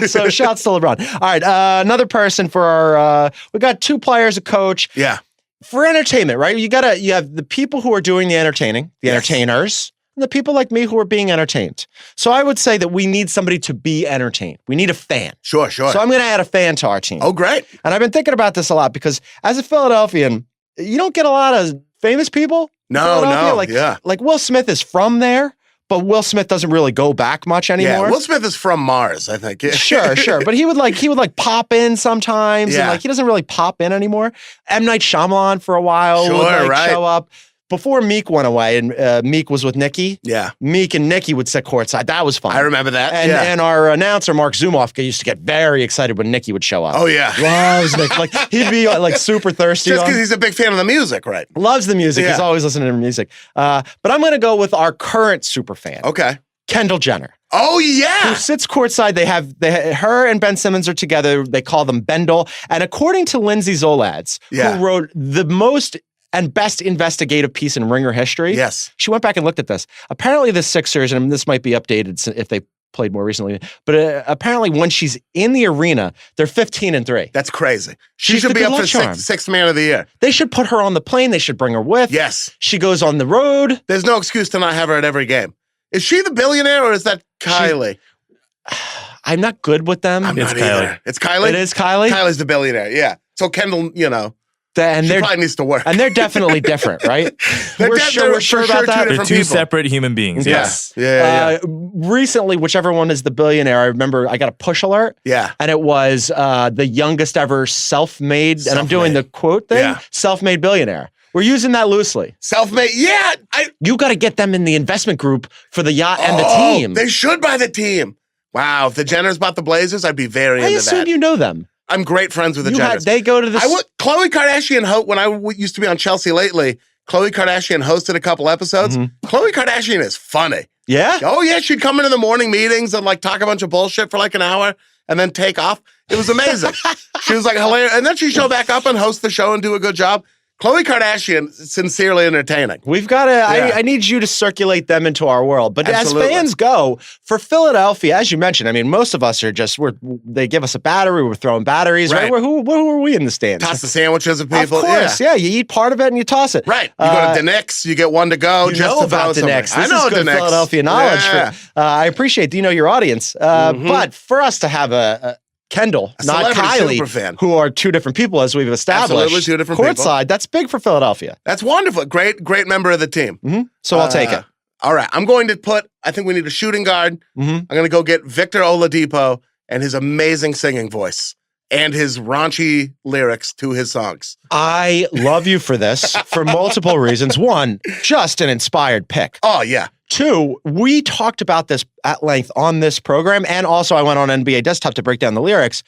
A: So shouts to LeBron. All right, another person for our. We got 2 players, a coach.
C: Yeah.
A: For entertainment, right? You have the people who are doing the entertaining, the entertainers, and the people like me who are being entertained. So I would say that we need somebody to be entertained. We need a fan.
C: Sure.
A: So I'm going to add a fan to our team.
C: Oh, great.
A: And I've been thinking about this a lot because as a Philadelphian, you don't get a lot of famous people.
C: No.
A: Like Will Smith is from there, but Will Smith doesn't really go back much anymore.
C: Yeah, Will Smith is from Mars, I think.
A: Sure. But he would pop in sometimes.
C: Yeah.
A: And he doesn't really pop in anymore. M. Night Shyamalan for a while would show up. Before Meek went away and Meek was with Nicki.
C: Yeah.
A: Meek and Nicki would sit courtside. That was fun.
C: I remember that.
A: And our announcer, Mark Zumoff, used to get very excited when Nicki would show up.
C: Oh, yeah.
A: Loves Nicki. Like, he'd be like super thirsty.
C: Just because he's a big fan of the music, right?
A: Loves the music.
C: Yeah.
A: He's always listening to music. But I'm going to go with our current super fan.
C: Okay.
A: Kendall Jenner.
C: Oh, yeah.
A: Who sits courtside. Her and Ben Simmons are together. They call them Bendel. And according to Lindsay Zolads, who wrote the most and best investigative piece in Ringer history.
C: Yes.
A: She went back and looked at this. Apparently the Sixers, and this might be updated if they played more recently, but apparently when she's in the arena, they're 15-3.
C: That's crazy. She
A: She's
C: should
A: the
C: be up
A: good
C: for
A: luck charm.
C: sixth man of the year.
A: They should put her on the plane. They should bring her with.
C: Yes.
A: She goes on the road.
C: There's no excuse to not have her at every game. Is she the billionaire or is that Kylie?
A: I'm not good with them.
C: I'm not either. It's Kylie?
A: It is Kylie?
C: Kylie's the billionaire, yeah. So Kendall,
A: And
C: she probably needs to work.
A: And they're definitely different, right? We're sure about that.
D: They're two separate human beings. Yes.
C: Yeah.
A: Recently, whichever one is the billionaire, I remember I got a push alert.
C: Yeah.
A: And it was the youngest ever self-made, and I'm doing the quote thing, self-made billionaire. We're using that loosely.
C: Self-made, yeah.
A: You got to get them in the investment group for the yacht and the team.
C: They should buy the team. Wow, if the Jenners bought the Blazers, I'd be very into that.
A: I assume you know them.
C: I'm great friends with the Jenners.
A: They go to the...
C: Khloe Kardashian, when I used to be on Chelsea lately, Khloe Kardashian hosted a couple episodes. Mm-hmm. Khloe Kardashian is funny.
A: Yeah?
C: Oh, yeah. She'd come into the morning meetings and talk a bunch of bullshit for an hour and then take off. It was amazing. She was hilarious. And then she'd show back up and host the show and do a good job. Khloe Kardashian, sincerely entertaining.
A: We've got to, I need you to circulate them into our world. But
C: Absolutely.
A: As fans go, for Philadelphia, as you mentioned, most of us are they give us a battery, we're throwing batteries, right? Who are we in the stands?
C: Toss the sandwiches of people.
A: Of course, yeah. You eat part of it and you toss it.
C: Right. You go to the Knicks, you get one to go.
A: You know about the Knicks. This is good Philadelphia knowledge.
C: Yeah.
A: I appreciate, your audience. But for us to have a Kendall, not Kylie, who are two different people as we've established.
C: Absolutely, two different people.
A: Courtside, that's big for Philadelphia.
C: That's wonderful. Great member of the team.
A: Mm-hmm. So I'll take it.
C: All right. I'm going to I think we need a shooting guard. Mm-hmm. I'm going to go get Victor Oladipo and his amazing singing voice and his raunchy lyrics to his songs.
A: I love you for this for multiple reasons. One, just an inspired pick.
C: Oh, yeah.
A: Two, we talked about this at length on this program, and also I went on NBA Desktop to break down the lyrics.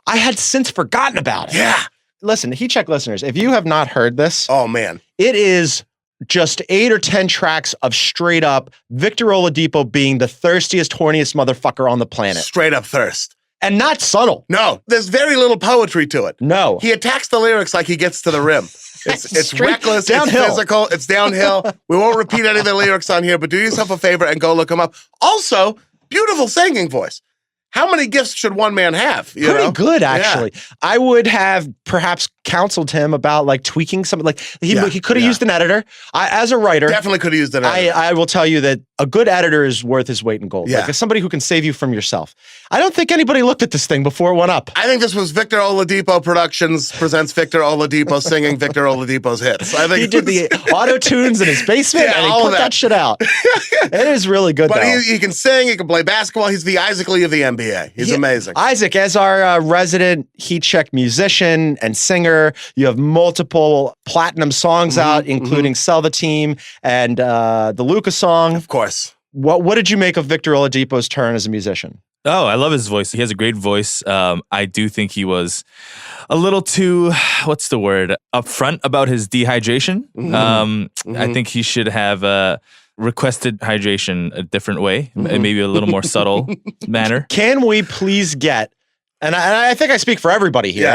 A: I had since forgotten about it.
C: Yeah.
A: Listen, Heat Check listeners, if you have not heard this,
C: oh man,
A: it is just 8 or 10 tracks of straight up Victor Oladipo being the thirstiest, horniest motherfucker on the planet.
C: Straight up thirst.
A: And not subtle.
C: No, there's very little poetry to it.
A: No.
C: He attacks the lyrics like he gets to the rim. It's reckless,
A: downhill.
C: It's physical, it's downhill. We won't repeat any of the lyrics on here, but do yourself a favor and go look them up. Also, beautiful singing voice. How many gifts should one man have?
A: Pretty good, actually. Yeah. I would have perhaps counseled him about tweaking something. He could have used an editor. As a writer,
C: definitely could have used an editor.
A: I will tell you that a good editor is worth his weight in gold.
C: Yeah.
A: Somebody who can save you from yourself. I don't think anybody looked at this thing before it went up.
C: I think this was Victor Oladipo Productions presents Victor Oladipo singing Victor Oladipo's hits. I think
A: he did the auto tunes in his basement and he put that shit out. It is really good.
C: But he can sing. He can play basketball. He's the Isaac Lee of the NBA. He's amazing.
A: Isaac, as our resident Heat Check musician and singer, you have multiple platinum songs out, including "Sell the Team" and the Luka song.
C: Of course.
A: What did you make of Victor Oladipo's turn as a musician?
D: Oh, I love his voice. He has a great voice. I do think he was a little too, upfront about his dehydration. I think he should have requested hydration a different way, maybe a little more subtle manner.
A: Can we please get, and I think I speak for everybody here,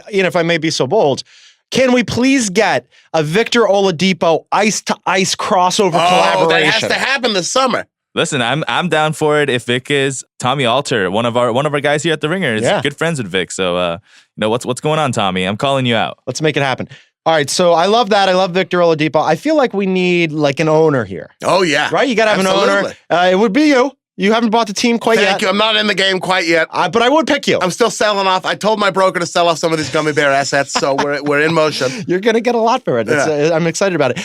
A: if I may be so bold, can we please get a Victor Oladipo ice-to-ice crossover collaboration?
C: That has to happen this summer.
D: Listen, I'm down for it. If Vic is Tommy Alter, one of our guys here at the Ringer, is good friends with Vic. So what's going on, Tommy? I'm calling you out.
A: Let's make it happen. All right, so I love that. I love Victor Oladipo. I feel like we need like an owner here.
C: Oh yeah,
A: right. You got to have an owner. It would be you. You haven't bought the team quite yet.
C: Thank you. I'm not in the game quite yet,
A: but I would pick you.
C: I'm still selling off. I told my broker to sell off some of these gummy bear assets, so we're in motion.
A: You're gonna get a lot for it. I'm excited about it.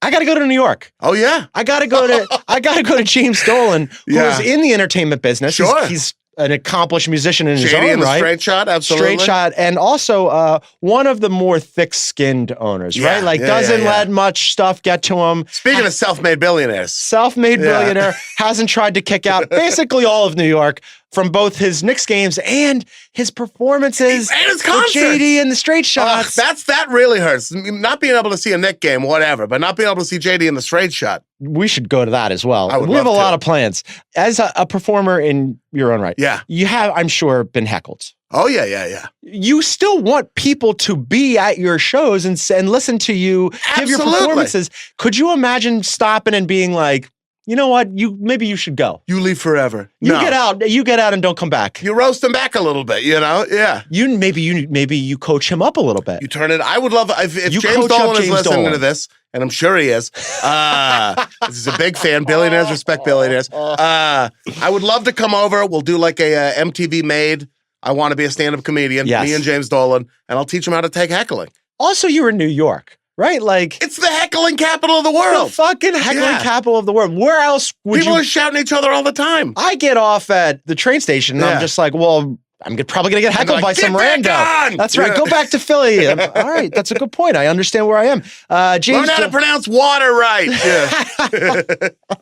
A: I got to go to New York.
C: Oh yeah,
A: I got to go to James Dolan, who is in the entertainment business.
C: Sure.
A: He's an accomplished musician in his own
C: in the
A: right.
C: Straight Shot, absolutely.
A: Straight Shot, and also one of the more thick-skinned owners, right? Like doesn't let much stuff get to him.
C: Speaking of self-made billionaires.
A: Self-made billionaire, hasn't tried to kick out basically all of New York from both his Knicks games and his performances
C: and his
A: with
C: concerts.
A: JD and the Straight Shots.
C: That really hurts. Not being able to see a Knick game, whatever, but not being able to see JD in the Straight Shot.
A: We should go to that as well.
C: We
A: have a lot of plans. As a performer in your own right, you have, I'm sure, been heckled.
C: Oh, yeah.
A: You still want people to be at your shows and listen to you give your performances. Could you imagine stopping and being like, you know what? Maybe you should go.
C: You leave forever.
A: You get out and don't come back.
C: You roast him back a little bit, Yeah.
A: Maybe you coach him up a little bit.
C: You turn it. I would love if James Dolan is listening to this, and I'm sure he is. He's a big fan. Billionaires respect billionaires. I would love to come over. We'll do like a MTV Made. I want to be a stand-up comedian.
A: Yes.
C: Me and James Dolan, and I'll teach him how to take heckling.
A: Also, you're in New York. Right? Like,
C: it's the heckling capital of the world.
A: The fucking heckling capital of the world. Where else would
C: People are shouting at each other all the time.
A: I get off at the train station and I'm just like, well, I'm probably going to get heckled by some rando. That's right. Go back to Philly. All right. That's a good point. I understand where I am.
C: James, learn how to pronounce water right.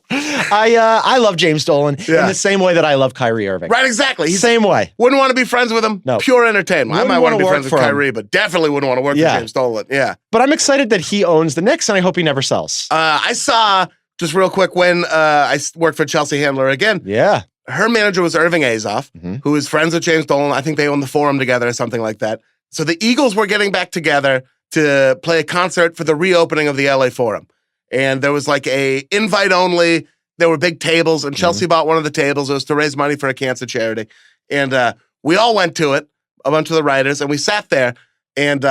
A: I love James Dolan in the same way that I love Kyrie Irving.
C: Right, exactly.
A: Same way.
C: Wouldn't want to be friends with him.
A: No.
C: Pure entertainment. I might want to be friends with Kyrie, but definitely wouldn't want to work with James Dolan. Yeah.
A: But I'm excited that he owns the Knicks, and I hope he never sells.
C: I saw, just real quick, when I worked for Chelsea Handler again.
A: Yeah.
C: Her manager was Irving Azoff, who is friends with James Dolan. I think they own the Forum together or something like that. So the Eagles were getting back together to play a concert for the reopening of the LA Forum. And there was like a invite only. There were big tables, and Chelsea bought one of the tables. It was to raise money for a cancer charity. And we all went to it, a bunch of the writers, and we sat there. And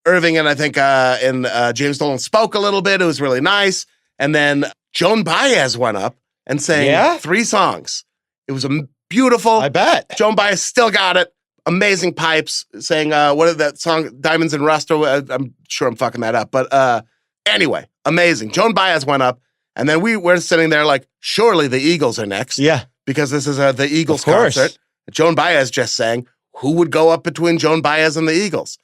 C: Irving and I think James Dolan spoke a little bit. It was really nice. And then Joan Baez went up and sang 3 songs. It was beautiful.
A: I bet.
C: Joan Baez still got it. Amazing pipes. Saying, what is that song? Diamonds and Rust. I'm sure I'm fucking that up. But anyway, amazing. Joan Baez went up. And then we were sitting there like, surely the Eagles are next.
A: Yeah.
C: Because this is the Eagles concert. Joan Baez just sang, who would go up between Joan Baez and the Eagles?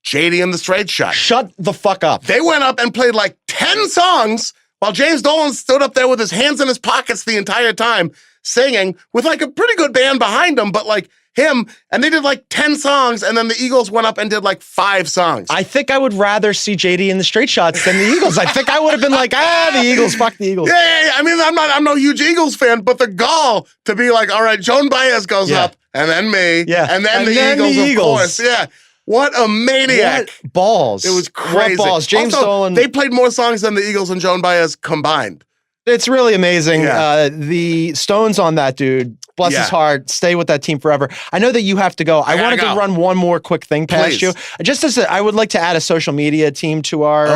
C: JD and the Straight Shot.
A: Shut the fuck up.
C: They went up and played like 10 songs while James Dolan stood up there with his hands in his pockets the entire time, singing with like a pretty good band behind him, but like him, and they did like 10 songs, and then the Eagles went up and did like 5 songs.
A: I think I would rather see JD in the Straight Shots than the Eagles. I think I would have been like, the Eagles, fuck the Eagles.
C: Yeah. I mean, I'm no huge Eagles fan, but the gall to be like, all right, Joan Baez goes up, and then me, and then the Eagles, of course. Yeah. What a maniac.
A: What balls.
C: It was crazy.
A: What balls. James Dolan.
C: They played more songs than the Eagles and Joan Baez combined.
A: It's really amazing. The Stones on that, dude. Bless his heart. Stay with that team forever. I know that you have to go. I wanted to run one more quick thing past you. Just as I would like to add a social media team to our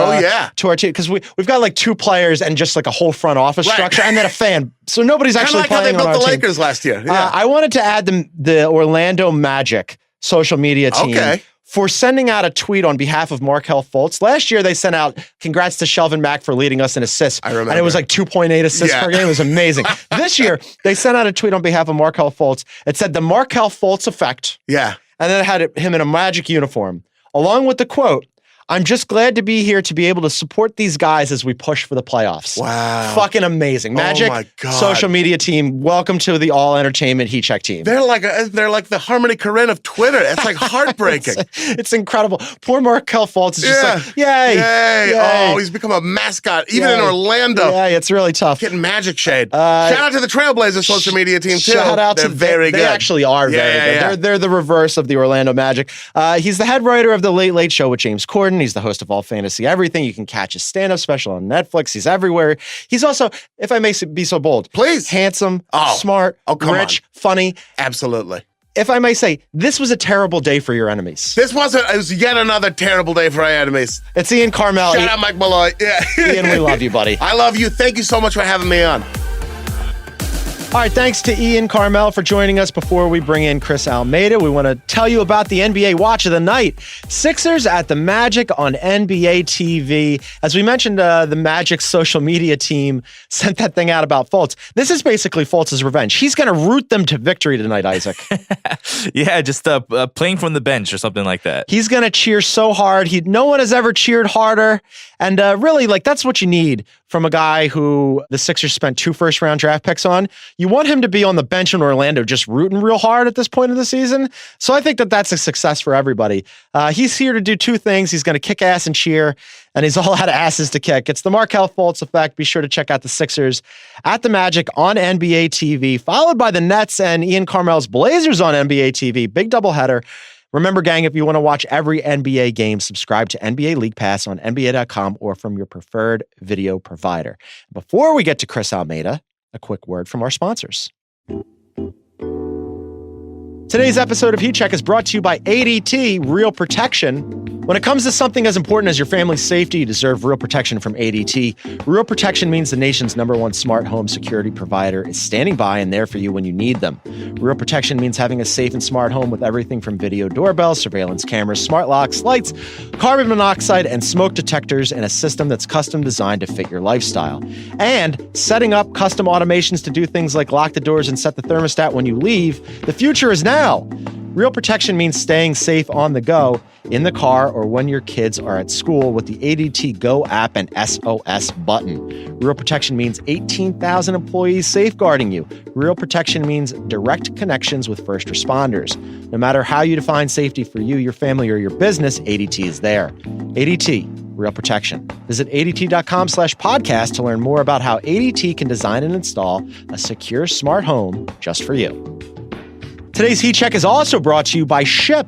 A: to our team, because we've got like 2 players and just like a whole front office structure, and then a fan. So nobody's actually playing on our team. Kind of like how they built the
C: Lakers last year. Yeah.
A: I wanted to add the Orlando Magic social media team. For sending out a tweet on behalf of Markelle Fultz. Last year, they sent out, congrats to Shelvin Mack for leading us in assists.
C: I remember.
A: And it was like 2.8 assists per game. It was amazing. This year, they sent out a tweet on behalf of Markelle Fultz. It said, the Markelle Fultz effect.
C: Yeah.
A: And then it had him in a Magic uniform, along with the quote, I'm just glad to be here to be able to support these guys as we push for the playoffs.
C: Wow.
A: Fucking amazing. Magic social media team, welcome to the all entertainment Heat Check team.
C: They're like the Harmony Korine of Twitter. It's like heartbreaking.
A: it's incredible. Poor Markelle Fultz is just like, yay.
C: Oh, he's become a mascot, even in Orlando.
A: Yeah, it's really tough.
C: Getting Magic shade. Shout out to the Trailblazers social media team, too.
A: Shout out
C: They're
A: to
C: very good.
A: They actually are very good. They're the reverse of the Orlando Magic. He's the head writer of The Late Late Show with James Corden. Jordan. He's the host of All Fantasy Everything. You can catch his stand-up special on Netflix. He's everywhere. He's also, if I may be so bold,
C: please,
A: handsome, smart, rich, funny.
C: Absolutely.
A: If I may say, this was a terrible day for your enemies.
C: It was yet another terrible day for our enemies.
A: It's Ian Karmel.
C: Shout out Mike Malone. Yeah.
A: Ian, we love you, buddy.
C: I love you. Thank you so much for having me on.
A: All right, thanks to Ian Karmel for joining us. Before we bring in Chris Almeida, we want to tell you about the NBA Watch of the Night. Sixers at the Magic on NBA TV. As we mentioned, the Magic's social media team sent that thing out about Fultz. This is basically Fultz's revenge. He's going to root them to victory tonight, Isaac.
D: Yeah, just playing from the bench or something like that.
A: He's going to cheer so hard. No one has ever cheered harder. And really, that's what you need from a guy who the Sixers spent 2 first-round draft picks on. You want him to be on the bench in Orlando just rooting real hard at this point of the season. So I think that that's a success for everybody. He's here to do 2 things. He's going to kick ass and cheer, and he's all out of asses to kick. It's the Markelle Fultz effect. Be sure to check out the Sixers at the Magic on NBA TV, followed by the Nets and Ian Karmel's Blazers on NBA TV. Big doubleheader. Remember, gang, if you want to watch every NBA game, subscribe to NBA League Pass on NBA.com or from your preferred video provider. Before we get to Chris Almeida, a quick word from our sponsors. Today's episode of Heat Check is brought to you by ADT Real Protection. When it comes to something as important as your family's safety, you deserve real protection from ADT. Real Protection means the nation's #1 smart home security provider is standing by and there for you when you need them. Real Protection means having a safe and smart home with everything from video doorbells, surveillance cameras, smart locks, lights, carbon monoxide, and smoke detectors in a system that's custom designed to fit your lifestyle. And setting up custom automations to do things like lock the doors and set the thermostat when you leave. The future is now. Real Protection means staying safe on the go, in the car, or when your kids are at school with the ADT Go app and SOS button. Real Protection means 18,000 employees safeguarding you. Real Protection means direct connections with first responders. No matter how you define safety for you, your family, or your business, ADT is there. ADT, Real Protection. Visit ADT.com/podcast to learn more about how ADT can design and install a secure smart home just for you. Today's Heat Check is also brought to you by Ship.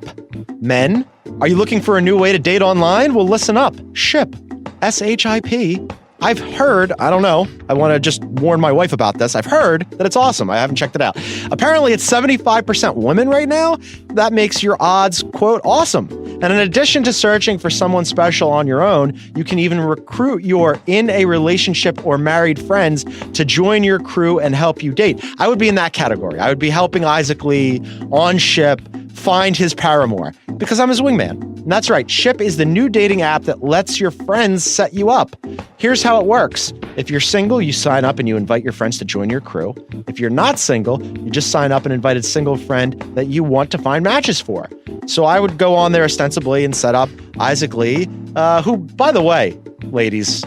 A: Men, are you looking for a new way to date online? Well, listen up. Ship. SHIP. I've heard, I don't know, I want to just warn my wife about this. I've heard that it's awesome. I haven't checked it out. Apparently, it's 75% women right now. That makes your odds, quote, awesome. And in addition to searching for someone special on your own, you can even recruit your in a relationship or married friends to join your crew and help you date. I would be in that category. I would be helping Isaac Lee on Ship find his paramour because I'm his wingman. And that's right. Ship is the new dating app that lets your friends set you up. Here's how it works. If you're single, you sign up and you invite your friends to join your crew. If you're not single, you just sign up and invite a single friend that you want to find matches for. So I would go on there ostensibly and set up Isaac Lee, who, by the way, ladies,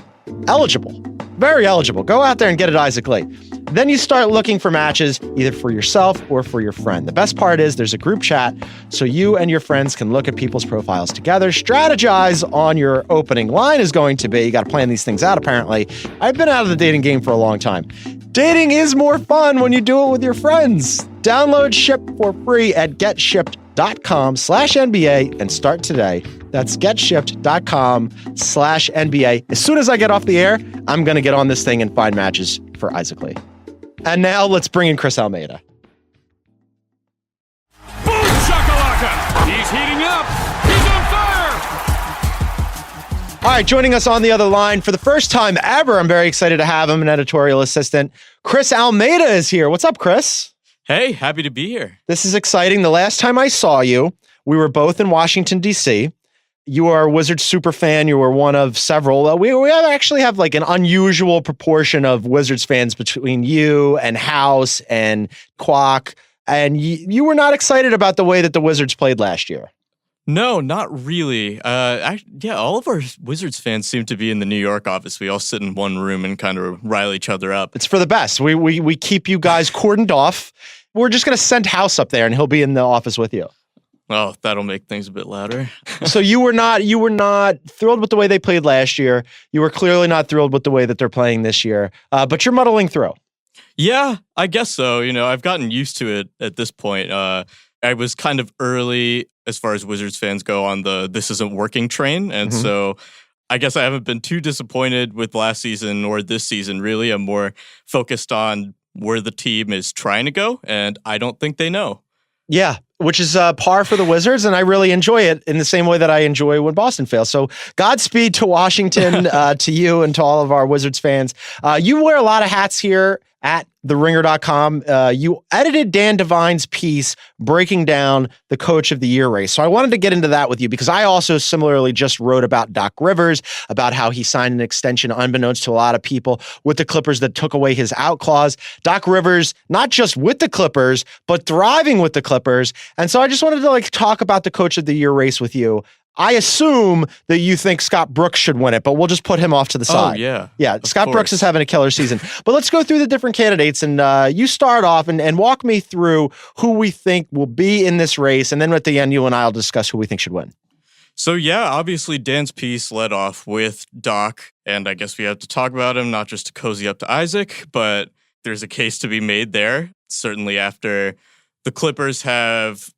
A: eligible, very eligible. Go out there and get it, Isaac Lee. Then you start looking for matches either for yourself or for your friend. The best part is there's a group chat so you and your friends can look at people's profiles together, strategize on your opening line is going to be. You got to plan these things out, apparently. I've been out of the dating game for a long time. Dating is more fun when you do it with your friends. Download Ship for free at getshipped.com/NBA and start today. That's getshipped.com/NBA. As soon as I get off the air, I'm going to get on this thing and find matches for Isaac Lee. And now let's bring in Chris Almeida.
B: Boom shakalaka! He's heating up! He's on fire!
A: All right, joining us on the other line for the first time ever, I'm very excited to have him, an editorial assistant. Chris Almeida is here. What's up, Chris?
E: Hey, happy to be here.
A: This is exciting. The last time I saw you, we were both in Washington, D.C. You are a Wizards super fan. You were one of several. We actually have like an unusual proportion of Wizards fans between you and House and Kwok. And you were not excited about the way that the Wizards played last year.
E: No, not really. All of our Wizards fans seem to be in the New York office. We all sit in one room and kind of rile each other up.
A: It's for the best. We keep you guys cordoned off. We're just going to send House up there and he'll be in the office with you.
E: Oh, that'll make things a bit louder.
A: So you were not thrilled with the way they played last year. You were clearly not thrilled with the way that they're playing this year. But you're muddling through.
E: Yeah, I guess so. You know, I've gotten used to it at this point. I was kind of early as far as Wizards fans go on the this isn't working train. And so I guess I haven't been too disappointed with last season or this season, really. I'm more focused on where the team is trying to go, and I don't think they know.
A: Yeah, which is par for the Wizards, and I really enjoy it in the same way that I enjoy when Boston fails. So Godspeed to Washington, to you and to all of our Wizards fans. You wear a lot of hats here at TheRinger.com. You edited Dan Devine's piece breaking down the Coach of the Year race. So I wanted to get into that with you because I also similarly just wrote about Doc Rivers, about how he signed an extension unbeknownst to a lot of people with the Clippers that took away his out clause. Doc Rivers, not just with the Clippers, but thriving with the Clippers. And so I just wanted to talk about the Coach of the Year race with you. I assume that you think Scott Brooks should win it, but we'll just put him off to the side.
E: Oh, yeah.
A: Yeah, Scott Brooks is having a killer season. But let's go through the different candidates, and you start off and walk me through who we think will be in this race, and then at the end, you and I will discuss who we think should win.
E: So, yeah, obviously Dan's piece led off with Doc, and I guess we have to talk about him, not just to cozy up to Isaac, but there's a case to be made there, certainly after the Clippers have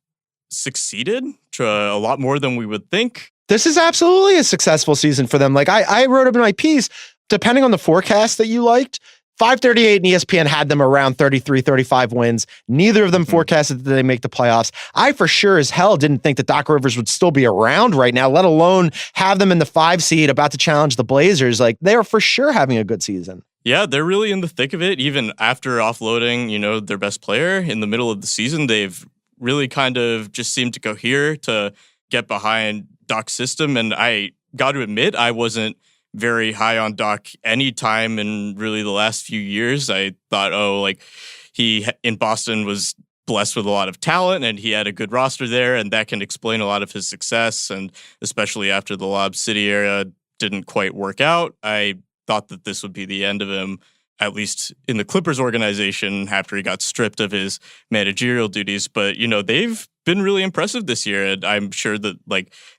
E: succeeded a lot more than we would think.
A: This is absolutely a successful season for them. Like I wrote up in my piece, depending on the forecast that you liked, 538 and ESPN had them around 33, 35 wins. Neither of them forecasted that they make the playoffs. I for sure as hell didn't think that Doc Rivers would still be around right now, let alone have them in the 5 seed about to challenge the Blazers. Like they are for sure having a good season.
E: Yeah, they're really in the thick of it. Even after offloading, their best player in the middle of the season, they've really kind of just seemed to cohere to get behind Doc's system. And I got to admit, I wasn't very high on Doc any time in really the last few years. I thought, he in Boston was blessed with a lot of talent and he had a good roster there, and that can explain a lot of his success. And especially after the Lob City era didn't quite work out, I thought that this would be the end of him, at least in the Clippers organization, after he got stripped of his managerial duties. But, they've been really impressive this year. And I'm sure that,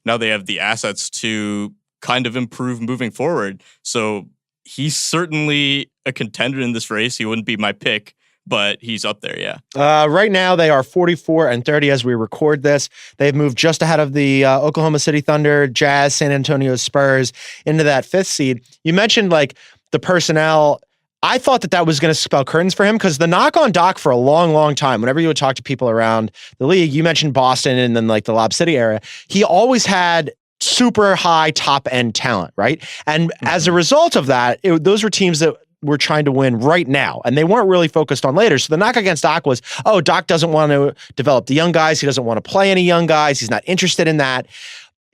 E: now they have the assets to kind of improve moving forward. So he's certainly a contender in this race. He wouldn't be my pick, but he's up there, yeah.
A: Right now, they are 44-30 as we record this. They've moved just ahead of the Oklahoma City Thunder, Jazz, San Antonio Spurs into that 5th seed. You mentioned, the personnel. I thought that was going to spell curtains for him because the knock on Doc for a long, long time, whenever you would talk to people around the league, you mentioned Boston and then the Lob City era, he always had super high top end talent, right? And as a result of that, those were teams that were trying to win right now, and they weren't really focused on later. So the knock against Doc was, Doc doesn't want to develop the young guys. He doesn't want to play any young guys. He's not interested in that.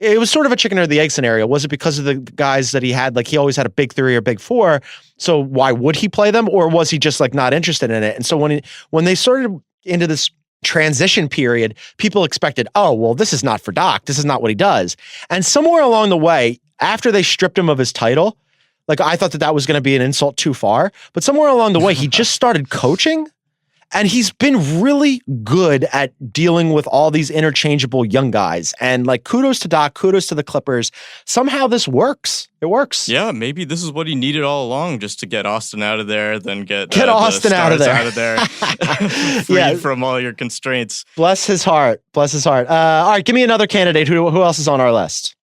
A: It was sort of a chicken or the egg scenario. Was it because of the guys that he had? He always had a big 3 or big 4. So why would he play them? Or was he just not interested in it? And so when they started into this transition period, people expected, this is not for Doc. This is not what he does. And somewhere along the way, after they stripped him of his title, I thought that was going to be an insult too far. But somewhere along the way, he just started coaching. And he's been really good at dealing with all these interchangeable young guys. And kudos to Doc, kudos to the Clippers. Somehow this works. It works.
E: Yeah, maybe this is what he needed all along, just to get Austin out of there, then get
A: Austin
E: the
A: out of
E: there, free from all your constraints.
A: Bless his heart. Bless his heart. All right, give me another candidate. Who else is on our list?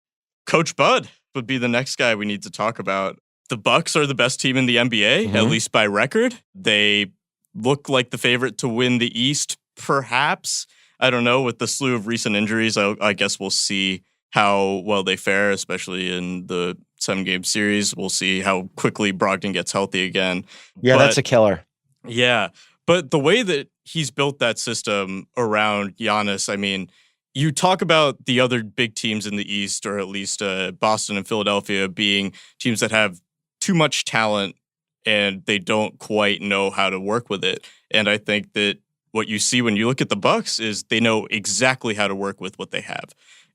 E: Coach Bud would be the next guy we need to talk about. The Bucks are the best team in the NBA, at least by record. They look like the favorite to win the East, perhaps. I don't know. With the slew of recent injuries, I guess we'll see how well they fare, especially in the 7-game series. We'll see how quickly Brogdon gets healthy again.
A: Yeah, that's a killer.
E: Yeah. But the way that he's built that system around Giannis, you talk about the other big teams in the East, or at least Boston and Philadelphia, being teams that have too much talent and they don't quite know how to work with it. And I think that what you see when you look at the Bucks is they know exactly how to work with what they have.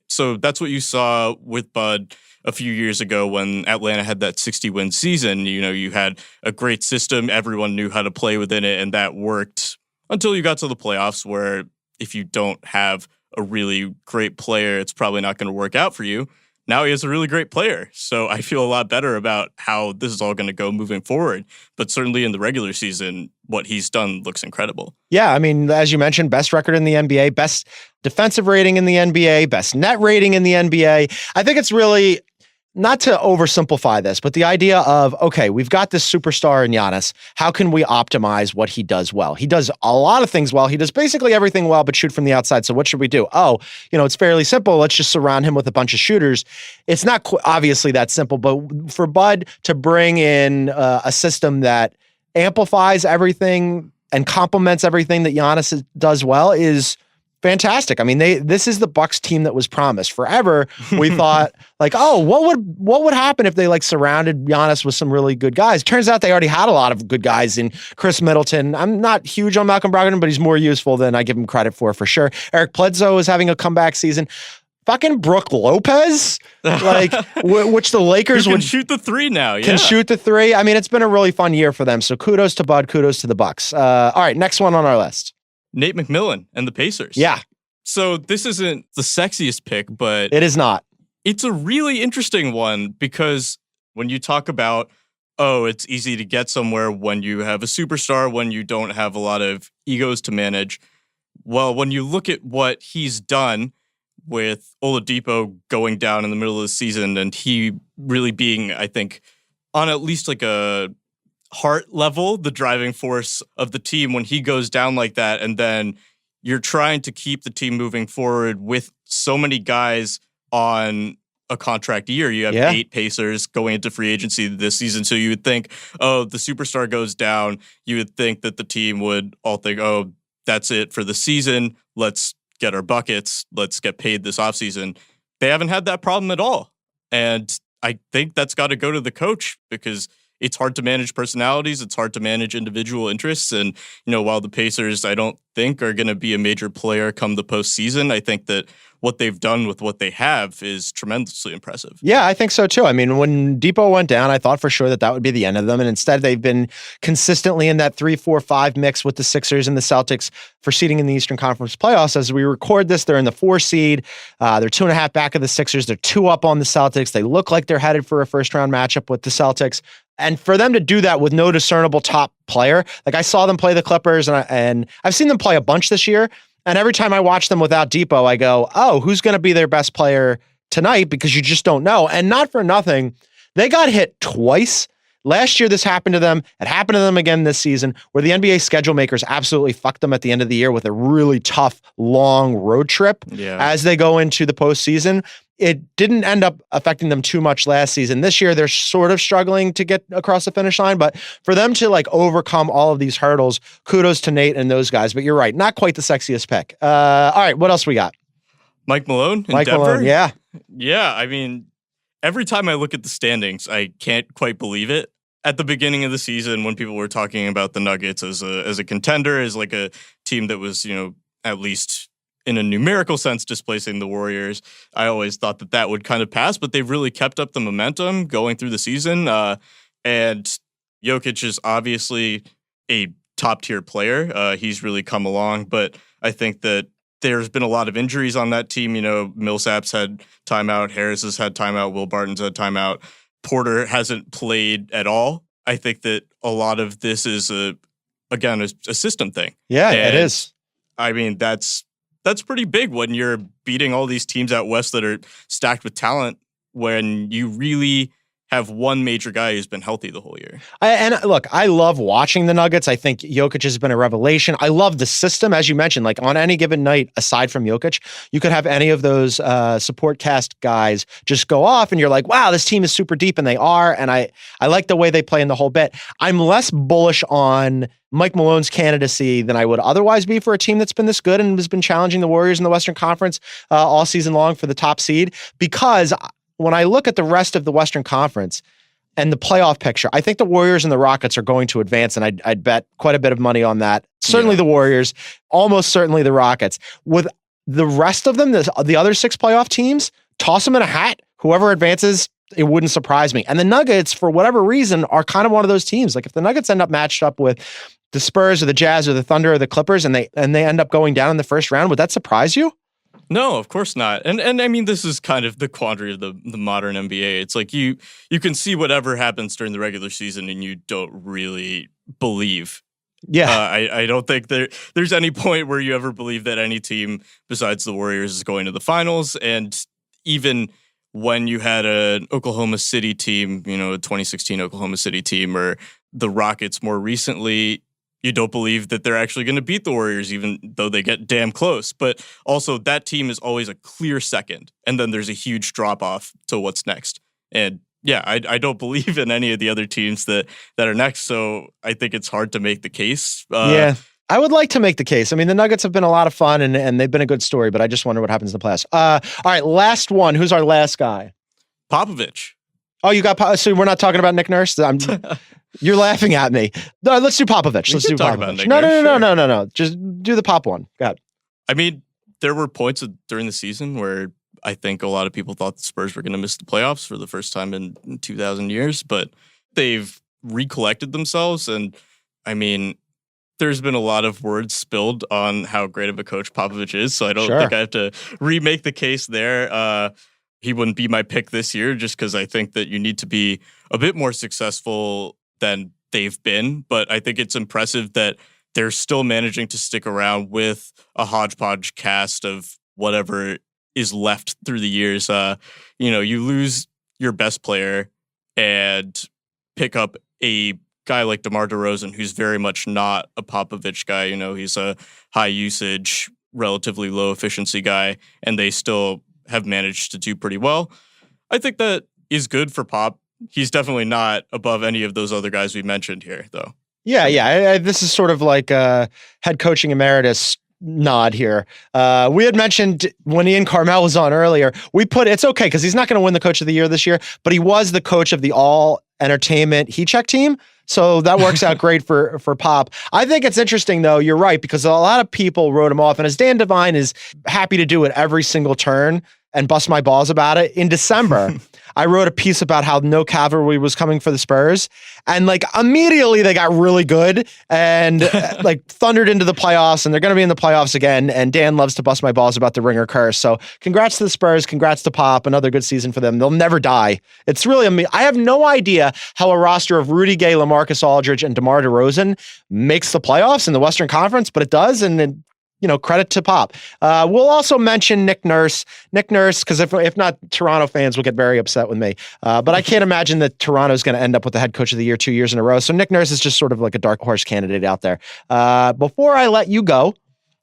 E: So that's what you saw with Bud a few years ago when Atlanta had that 60-win season. You had a great system. Everyone knew how to play within it, and that worked until you got to the playoffs, where if you don't have a really great player, it's probably not going to work out for you. now he has a really great player. So I feel a lot better about how this is all going to go moving forward. But certainly in the regular season, what he's done looks incredible.
A: Yeah, I mean, as you mentioned, best record in the NBA, best defensive rating in the NBA, best net rating in the NBA. I think it's really, not to oversimplify this, but the idea of, okay, we've got this superstar in Giannis. How can we optimize what he does well? He does a lot of things well. He does basically everything well, but shoot from the outside. So what should we do? Oh, it's fairly simple. Let's just surround him with a bunch of shooters. It's not obviously that simple, but for Bud to bring in a system that amplifies everything and complements everything that Giannis does well is fantastic. I mean, this is the Bucks team that was promised. Forever, we thought like, oh, what would happen if they like surrounded Giannis with some really good guys? Turns out they already had a lot of good guys in Chris Middleton. I'm not huge on Malcolm Brogdon, but he's more useful than I give him credit for sure. Eric Bledsoe is having a comeback season. Fucking Brook Lopez, which the Lakers
E: would shoot the three now. Yeah.
A: Can shoot the three. I mean, it's been a really fun year for them. So kudos to Bud, kudos to the Bucks. All right, next one on our list.
E: Nate McMillan and the Pacers.
A: Yeah.
E: So this isn't the sexiest pick, but
A: it is not.
E: It's a really interesting one because when you talk about, it's easy to get somewhere when you have a superstar, when you don't have a lot of egos to manage. Well, when you look at what he's done with Oladipo going down in the middle of the season and he really being, I think, on at least like a heart level, the driving force of the team when he goes down like that, and then you're trying to keep the team moving forward with so many guys on a contract year. You have 8 Pacers going into free agency this season, so you would think, the superstar goes down. You would think that the team would all think, that's it for the season. Let's get our buckets. Let's get paid this offseason. They haven't had that problem at all. And I think that's got to go to the coach because it's hard to manage personalities. It's hard to manage individual interests. And, while the Pacers, I don't think are going to be a major player come the postseason, I think that what they've done with what they have is tremendously impressive.
A: Yeah, I think so too. I mean, when Depot went down, I thought for sure that would be the end of them. And instead, they've been consistently in that 3-4-5 mix with the Sixers and the Celtics for seeding in the Eastern Conference playoffs. As we record this, they're in the 4 seed. They're 2.5 back of the Sixers. They're 2 up on the Celtics. They look like they're headed for a first round matchup with the Celtics. And for them to do that with no discernible top player, like I saw them play the Clippers and I've seen them play a bunch this year. And every time I watch them without Depot, I go, who's going to be their best player tonight? Because you just don't know. And not for nothing, they got hit twice. Last year, this happened to them. It happened to them again this season, where the NBA schedule makers absolutely fucked them at the end of the year with a really tough, long road trip as they go into the postseason. It didn't end up affecting them too much last season. This year, they're sort of struggling to get across the finish line, but for them to overcome all of these hurdles, kudos to Nate and those guys. But you're right, not quite the sexiest pick. All right, what else we got?
E: Mike Malone in Denver?
A: Malone, yeah.
E: Yeah, I mean, every time I look at the standings, I can't quite believe it. At the beginning of the season, when people were talking about the Nuggets as a contender, as like a team that was, at least in a numerical sense, displacing the Warriors, I always thought that would kind of pass, but they've really kept up the momentum going through the season. And Jokic is obviously a top-tier player. He's really come along, but I think that there's been a lot of injuries on that team. Millsap's had timeout, Harris has had timeout, Will Barton's had timeout. Porter hasn't played at all. I think that a lot of this is a system thing.
A: Yeah, it is.
E: I mean, that's pretty big when you're beating all these teams out west that are stacked with talent when you really have one major guy who's been healthy the whole year.
A: I love watching the Nuggets. I think Jokic has been a revelation. I love the system, as you mentioned, like on any given night, aside from Jokic, you could have any of those support cast guys just go off and you're like, wow, this team is super deep, and they are. And I like the way they play in the whole bit. I'm less bullish on Mike Malone's candidacy than I would otherwise be for a team that's been this good and has been challenging the Warriors in the Western Conference all season long for the top seed, because when I look at the rest of the Western Conference and the playoff picture, I think the Warriors and the Rockets are going to advance, and I'd bet quite a bit of money on that. Certainly the Warriors, almost certainly the Rockets. With the rest of them, the other 6 playoff teams, toss them in a hat. Whoever advances, it wouldn't surprise me. And the Nuggets, for whatever reason, are kind of one of those teams. Like if the Nuggets end up matched up with the Spurs or the Jazz or the Thunder or the Clippers and they end up going down in the first round, would that surprise you?
E: No, of course not. And I mean, this is kind of the quandary of the modern NBA. It's like you can see whatever happens during the regular season and you don't really believe.
A: Yeah.
E: I don't think there's any point where you ever believe that any team besides the Warriors is going to the finals. And even when you had an Oklahoma City team, a 2016 Oklahoma City team, or the Rockets more recently, you don't believe that they're actually going to beat the Warriors, even though they get damn close. But also, that team is always a clear second, and then there's a huge drop-off to what's next. And yeah, I don't believe in any of the other teams that are next, so I think it's hard to make the case.
A: Yeah. I would like to make the case. I mean, the Nuggets have been a lot of fun, and they've been a good story, but I just wonder what happens in the playoffs. All right, last one. Who's our last guy?
E: Popovich.
A: Oh, you got so we're not talking about Nick Nurse? You're laughing at me. No, let's do Popovich. Let's do
E: talk
A: Popovich.
E: about Nick
A: No,
E: Nurse,
A: no. Just do the Pop one. Go ahead.
E: I mean, there were points during the season where I think a lot of people thought the Spurs were going to miss the playoffs for the first time in 2,000 years, but they've recollected themselves. And I mean, there's been a lot of words spilled on how great of a coach Popovich is, so I don't think I have to remake the case there. He wouldn't be my pick this year just because I think that you need to be a bit more successful than they've been. But I think it's impressive that they're still managing to stick around with a hodgepodge cast of whatever is left through the years. You lose your best player and pick up a guy like DeMar DeRozan, who's very much not a Popovich guy. He's a high usage, relatively low efficiency guy, and they still have managed to do pretty well. I think that is good for Pop. He's definitely not above any of those other guys we mentioned here, though.
A: Yeah. This is sort of like a head coaching emeritus nod here. We had mentioned when Ian Karmel was on earlier, it's okay because he's not going to win the coach of the year this year, but he was the coach of the all entertainment Heat Check team. So that works out great for Pop. I think it's interesting, though. You're right, because a lot of people wrote him off. And as Dan Devine is happy to do it every single turn and bust my balls about it, in December, I wrote a piece about how no cavalry was coming for the Spurs. And immediately they got really good and thundered into the playoffs, and they're going to be in the playoffs again. And Dan loves to bust my balls about the Ringer curse. So congrats to the Spurs. Congrats to Pop. Another good season for them. They'll never die. It's really amazing. I have no idea how a roster of Rudy Gay, LaMarcus Aldridge, and DeMar DeRozan makes the playoffs in the Western Conference, but it does. And credit to Pop. We'll also mention Nick Nurse, because if not, Toronto fans will get very upset with me. But I can't imagine that Toronto's going to end up with the head coach of the year 2 years in a row. So Nick Nurse is just sort of like a dark horse candidate out there. Before I let you go,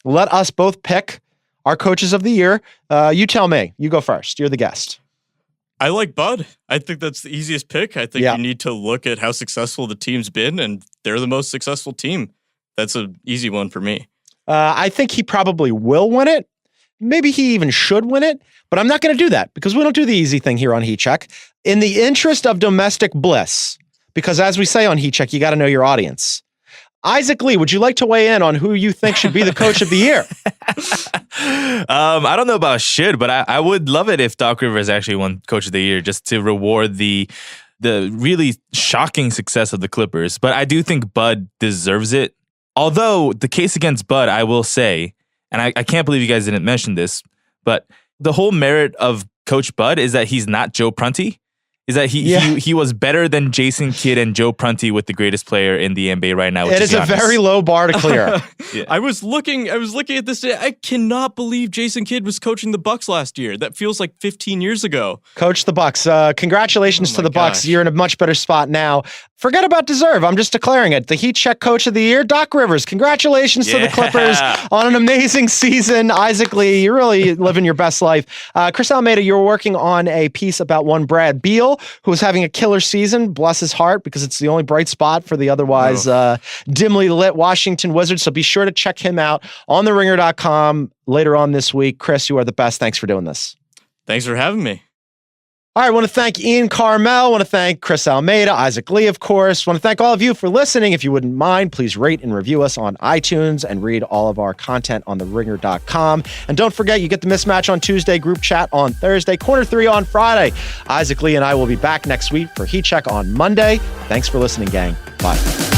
A: let us both pick our coaches of the year. You tell me. You go first. You're the guest.
E: I like Bud. I think that's the easiest pick. I think you need to look at how successful the team's been, and they're the most successful team. That's an easy one for me.
A: I think he probably will win it. Maybe he even should win it, but I'm not going to do that because we don't do the easy thing here on Heat Check. In the interest of domestic bliss, because as we say on Heat Check, you got to know your audience. Isaac Lee, would you like to weigh in on who you think should be the coach of the year?
D: I don't know about should, but I would love it if Doc Rivers actually won coach of the year just to reward the really shocking success of the Clippers. But I do think Bud deserves it. Although the case against Bud, I will say, and I can't believe you guys didn't mention this, but the whole merit of Coach Bud is that he's not Joe Prunty. Is that he was better than Jason Kidd and Joe Prunty with the greatest player in the NBA right now. Which
A: it is a very low bar to clear.
E: I was looking at this today. I cannot believe Jason Kidd was coaching the Bucks last year. That feels like 15 years ago.
A: Coach the Bucks. Congratulations to the Bucks.
E: Gosh.
A: You're in a much better spot now. Forget about deserve. I'm just declaring it. The Heat Check Coach of the Year, Doc Rivers. Congratulations to the Clippers on an amazing season. Isaac Lee, you're really living your best life. Chris Almeida, you're working on a piece about one Brad Beal, who is having a killer season. Bless his heart, because it's the only bright spot for the otherwise dimly lit Washington Wizards. So be sure to check him out on theringer.com later on this week. Chris, you are the best. Thanks for doing this.
E: Thanks for having me.
A: All right, I want to thank Ian Karmel. I want to thank Chris Almeida, Isaac Lee, of course. I want to thank all of you for listening. If you wouldn't mind, please rate and review us on iTunes and read all of our content on theringer.com. And don't forget, you get the Mismatch on Tuesday, group chat on Thursday, Corner 3 on Friday. Isaac Lee and I will be back next week for Heat Check on Monday. Thanks for listening, gang. Bye.